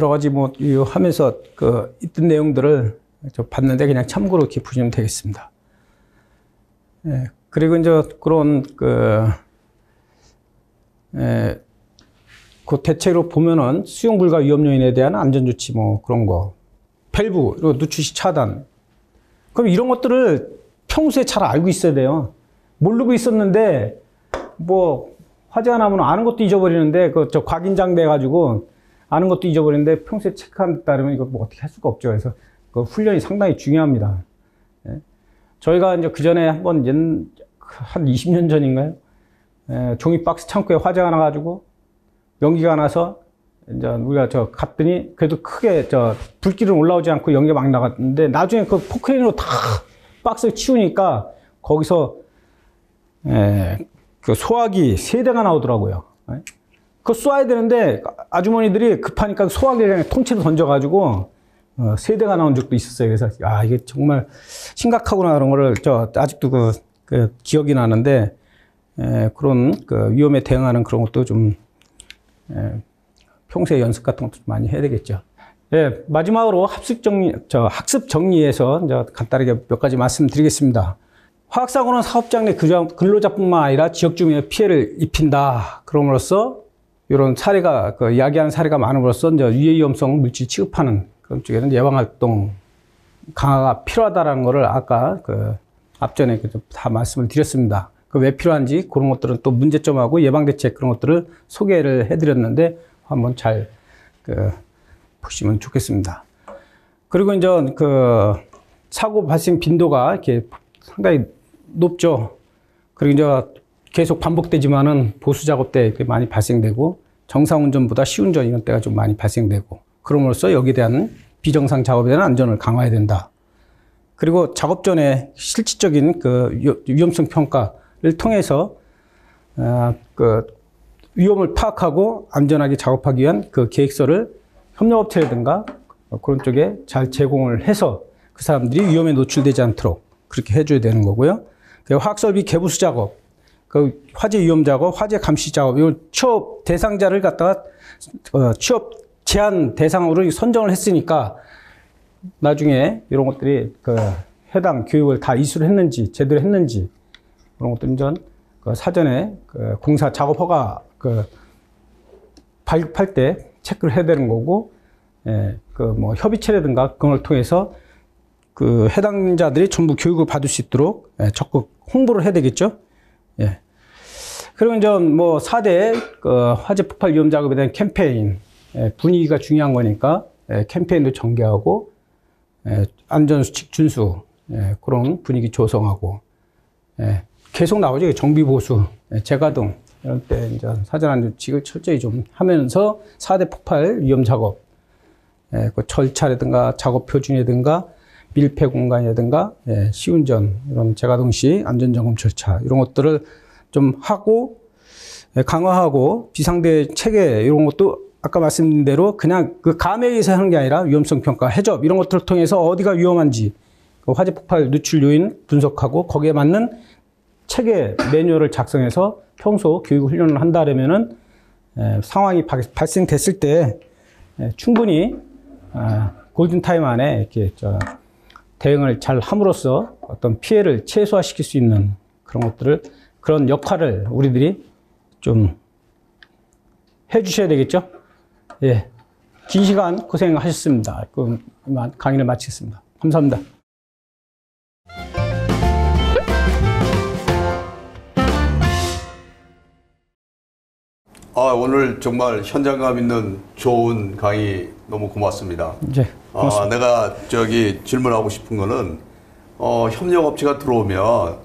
가지 하면서 있던 내용들을 봤는데 그냥 참고로 이렇게 보시면 되겠습니다. 그리고 이제 그런 그 대체로 보면은 수용 불가 위험 요인에 대한 안전조치 그런 거, 밸브, 그리고 누출시 차단. 그럼 이런 것들을 평소에 잘 알고 있어야 돼요. 모르고 있었는데 화재가 나면 아는 것도 잊어버리는데 과긴장 돼가지고 아는 것도 잊어버리는데 평소에 체크한 데 따르면 이거 어떻게 할 수가 없죠. 그래서 훈련이 상당히 중요합니다. 저희가 이제 그 전에 한 20년 전인가요? 종이 박스 창고에 화재가 나가지고 연기가 나서 이제 우리가 갔더니 그래도 크게 불길은 올라오지 않고 연기가 막 나갔는데 나중에 포크레인으로 다 박스를 치우니까 거기서 소화기 3대가 나오더라고요. 그거 쏴야 되는데 아주머니들이 급하니까 소화기를 그냥 통째로 던져가지고 3대가 나온 적도 있었어요. 그래서 이게 정말 심각하구나 그런 거를 아직도 기억이 나는데 그런 위험에 대응하는 그런 것도 좀 평소에 연습 같은 것도 좀 많이 해야 되겠죠. 마지막으로 학습 정리에서 이제 간단하게 몇 가지 말씀드리겠습니다. 화학사고는 사업장 내 근로자뿐만 아니라 지역 주민의 피해를 입힌다. 그럼으로써 이런 사례가 이야기하는 사례가 많음으로써 이제 유해 위험성 물질 취급하는 그런 쪽에는 예방활동 강화가 필요하다라는 거를 아까 앞전에 다 말씀을 드렸습니다. 왜 필요한지 그런 것들은 또 문제점하고 예방대책 그런 것들을 소개를 해드렸는데 한번 잘 보시면 좋겠습니다. 그리고 이제 사고 발생 빈도가 이렇게 상당히 높죠. 그리고 이제 계속 반복되지만은 보수 작업 때 많이 발생되고 정상 운전보다 시운전 이런 때가 좀 많이 발생되고 그럼으로써 여기에 대한 비정상 작업에 대한 안전을 강화해야 된다. 그리고 작업 전에 실질적인 위험성 평가를 통해서 위험을 파악하고 안전하게 작업하기 위한 계획서를 협력업체라든가 그런 쪽에 잘 제공을 해서 그 사람들이 위험에 노출되지 않도록 그렇게 해줘야 되는 거고요. 화학설비 개부수 작업, 화재 위험 작업, 화재 감시 작업, 이건 취업 대상자를 갖다가 취업 제한 대상으로 선정을 했으니까 나중에 이런 것들이 해당 교육을 다 이수를 했는지 제대로 했는지 그런 것들은 전 사전에 공사 작업 허가 발급할 때 체크를 해야 되는 거고, 뭐 협의체라든가 그런 걸 통해서 해당자들이 전부 교육을 받을 수 있도록 적극 홍보를 해야 되겠죠. 예. 그리고 이제 뭐 4대 화재 폭발 위험 작업에 대한 캠페인, 분위기가 중요한 거니까 캠페인도 전개하고 안전수칙 준수, 그런 분위기 조성하고 계속 나오죠. 정비 보수, 재가동 이런 때 이제 사전 안전수칙을 철저히 좀 하면서 4대 폭발 위험 작업, 절차라든가 작업 표준이라든가 밀폐 공간이라든가 시운전 이런 재가동 시 안전점검 절차 이런 것들을 좀 하고 강화하고 비상대 체계 이런 것도 아까 말씀드린 대로 그냥 감에 의해서 하는 게 아니라 위험성 평가, 해접 이런 것들을 통해서 어디가 위험한지 화재 폭발 누출 요인 분석하고 거기에 맞는 체계 매뉴얼을 작성해서 평소 교육 훈련을 한다면은 상황이 발생됐을 때 충분히 골든타임 안에 이렇게 대응을 잘 함으로써 어떤 피해를 최소화시킬 수 있는 그런 역할을 우리들이 좀 해주셔야 되겠죠? 예. 긴 시간 고생하셨습니다. 그럼 강의를 마치겠습니다. 감사합니다. 오늘 정말 현장감 있는 좋은 강의 너무 고맙습니다. 네, 고맙습니다. 내가 질문하고 싶은 거는, 협력업체가 들어오면,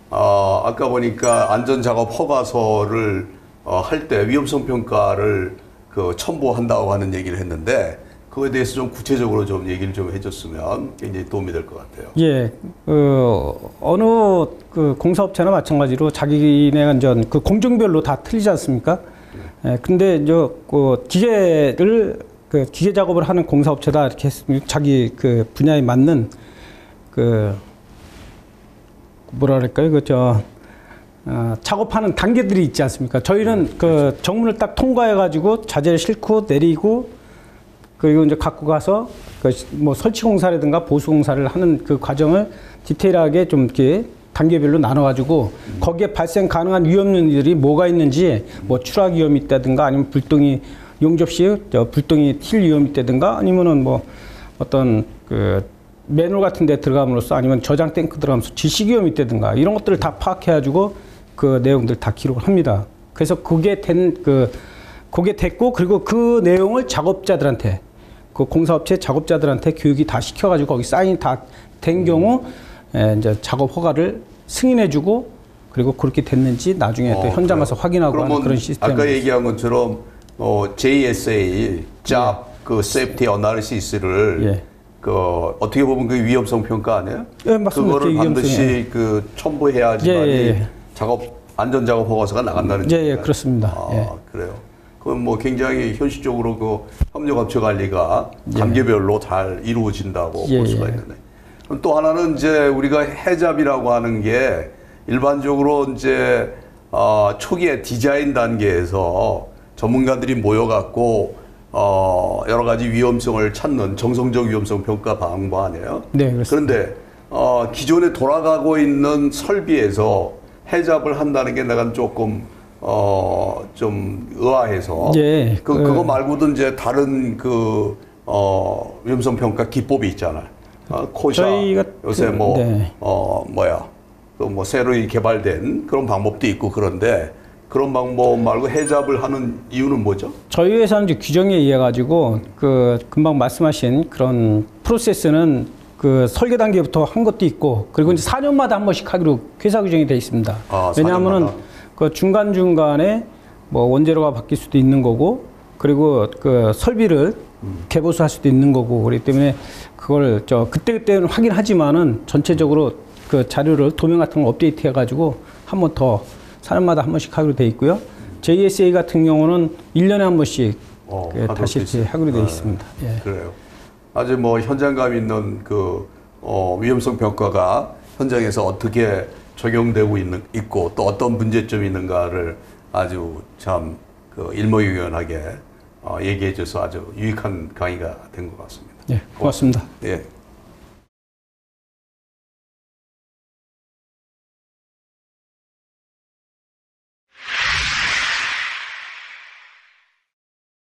아까 보니까 안전작업 허가서를 할 때 위험성 평가를 첨부한다고 하는 얘기를 했는데, 그거에 대해서 좀 구체적으로 좀 얘기를 좀 해줬으면 굉장히 도움이 될 것 같아요. 예, 어느 공사업체나 마찬가지로 자기네가 이제 공정별로 다 틀리지 않습니까? 근데 이제 기계 작업을 하는 공사업체다 이렇게 자기 분야에 맞는 뭐라 그럴까요? 작업하는 단계들이 있지 않습니까? 저희는 그렇죠. 정문을 딱 통과해가지고 자재를 싣고 내리고 그리고 이제 갖고 가서 뭐 설치 공사라든가 보수 공사를 하는 그 과정을 디테일하게 좀 이렇게 단계별로 나눠가지고 거기에 발생 가능한 위험 요인들이 뭐가 있는지 뭐 추락 위험이 있다든가 아니면 불똥이 용접 시 불똥이 튈 위험이 있다든가 아니면은 뭐 어떤 매놀 같은 데 들어감으로써 아니면 저장 탱크 들어가면서 질식 위험이 있다든가 이런 것들을 다 파악해가지고 그 내용들 다 기록을 합니다. 그래서 그게 됐고 그리고 그 내용을 작업자들한테 공사업체 작업자들한테 교육이 다 시켜가지고 거기 사인이 다 된 경우 이제 작업 허가를 승인해주고 그리고 그렇게 됐는지 나중에 또 현장 가서 확인하고 하는 그런 시스템. 아까 얘기한 것처럼 JSA, Job Safety Analysis를 어떻게 보면 그 위험성 평가 아니에요? 예, 맞습니다. 그거를 반드시 첨부해야지만 작업 안전 작업 허가서가 나간다는 얘기죠. 예, 그렇습니다. 그래요. 그럼 뭐 굉장히 현실적으로 협력업체 관리가 단계별로 잘 이루어진다고 볼 수가 있는데. 그럼 또 하나는 이제 우리가 해잡이라고 하는 게 일반적으로 이제 초기에 디자인 단계에서 전문가들이 모여갖고 여러 가지 위험성을 찾는 정성적 위험성 평가 방법 아니에요? 네, 그렇습니다. 그런데 기존에 돌아가고 있는 설비에서 해잡을 한다는 게 내가 조금 좀 의아해서 그거 말고도 이제 다른 위험성 평가 기법이 있잖아요. 코샤 저희가 요새 뭐 네. 또 뭐 새로이 개발된 그런 방법도 있고 그런데 그런 방법 말고 해잡을 하는 이유는 뭐죠? 저희 회사는 이제 규정에 의해 가지고 그 금방 말씀하신 그런 프로세스는 그 설계 단계부터 한 것도 있고 그리고 이제 4년마다 한 번씩 하기로 회사 규정이 되어 있습니다. 왜냐하면은 4년마다. 그 중간 중간에 뭐 원재료가 바뀔 수도 있는 거고 그리고 그 설비를 개보수할 수도 있는 거고 그렇기 때문에 그걸 그때는 확인하지만은 전체적으로 그 자료를 도면 같은 거 업데이트 해가지고 한 번 더 4년마다 한 번씩 하기로 되어 있고요. JSA 같은 경우는 1년에 한 번씩 다시 이렇게 하기로 되어 있습니다. 예. 그래요. 아주 뭐 현장감 있는 그 위험성 평가가 현장에서 어떻게 적용되고 있고 또 어떤 문제점이 있는가를 아주 참 그 일목요연하게 얘기해줘서 아주 유익한 강의가 된 것 같습니다. 예, 고맙습니다. 예.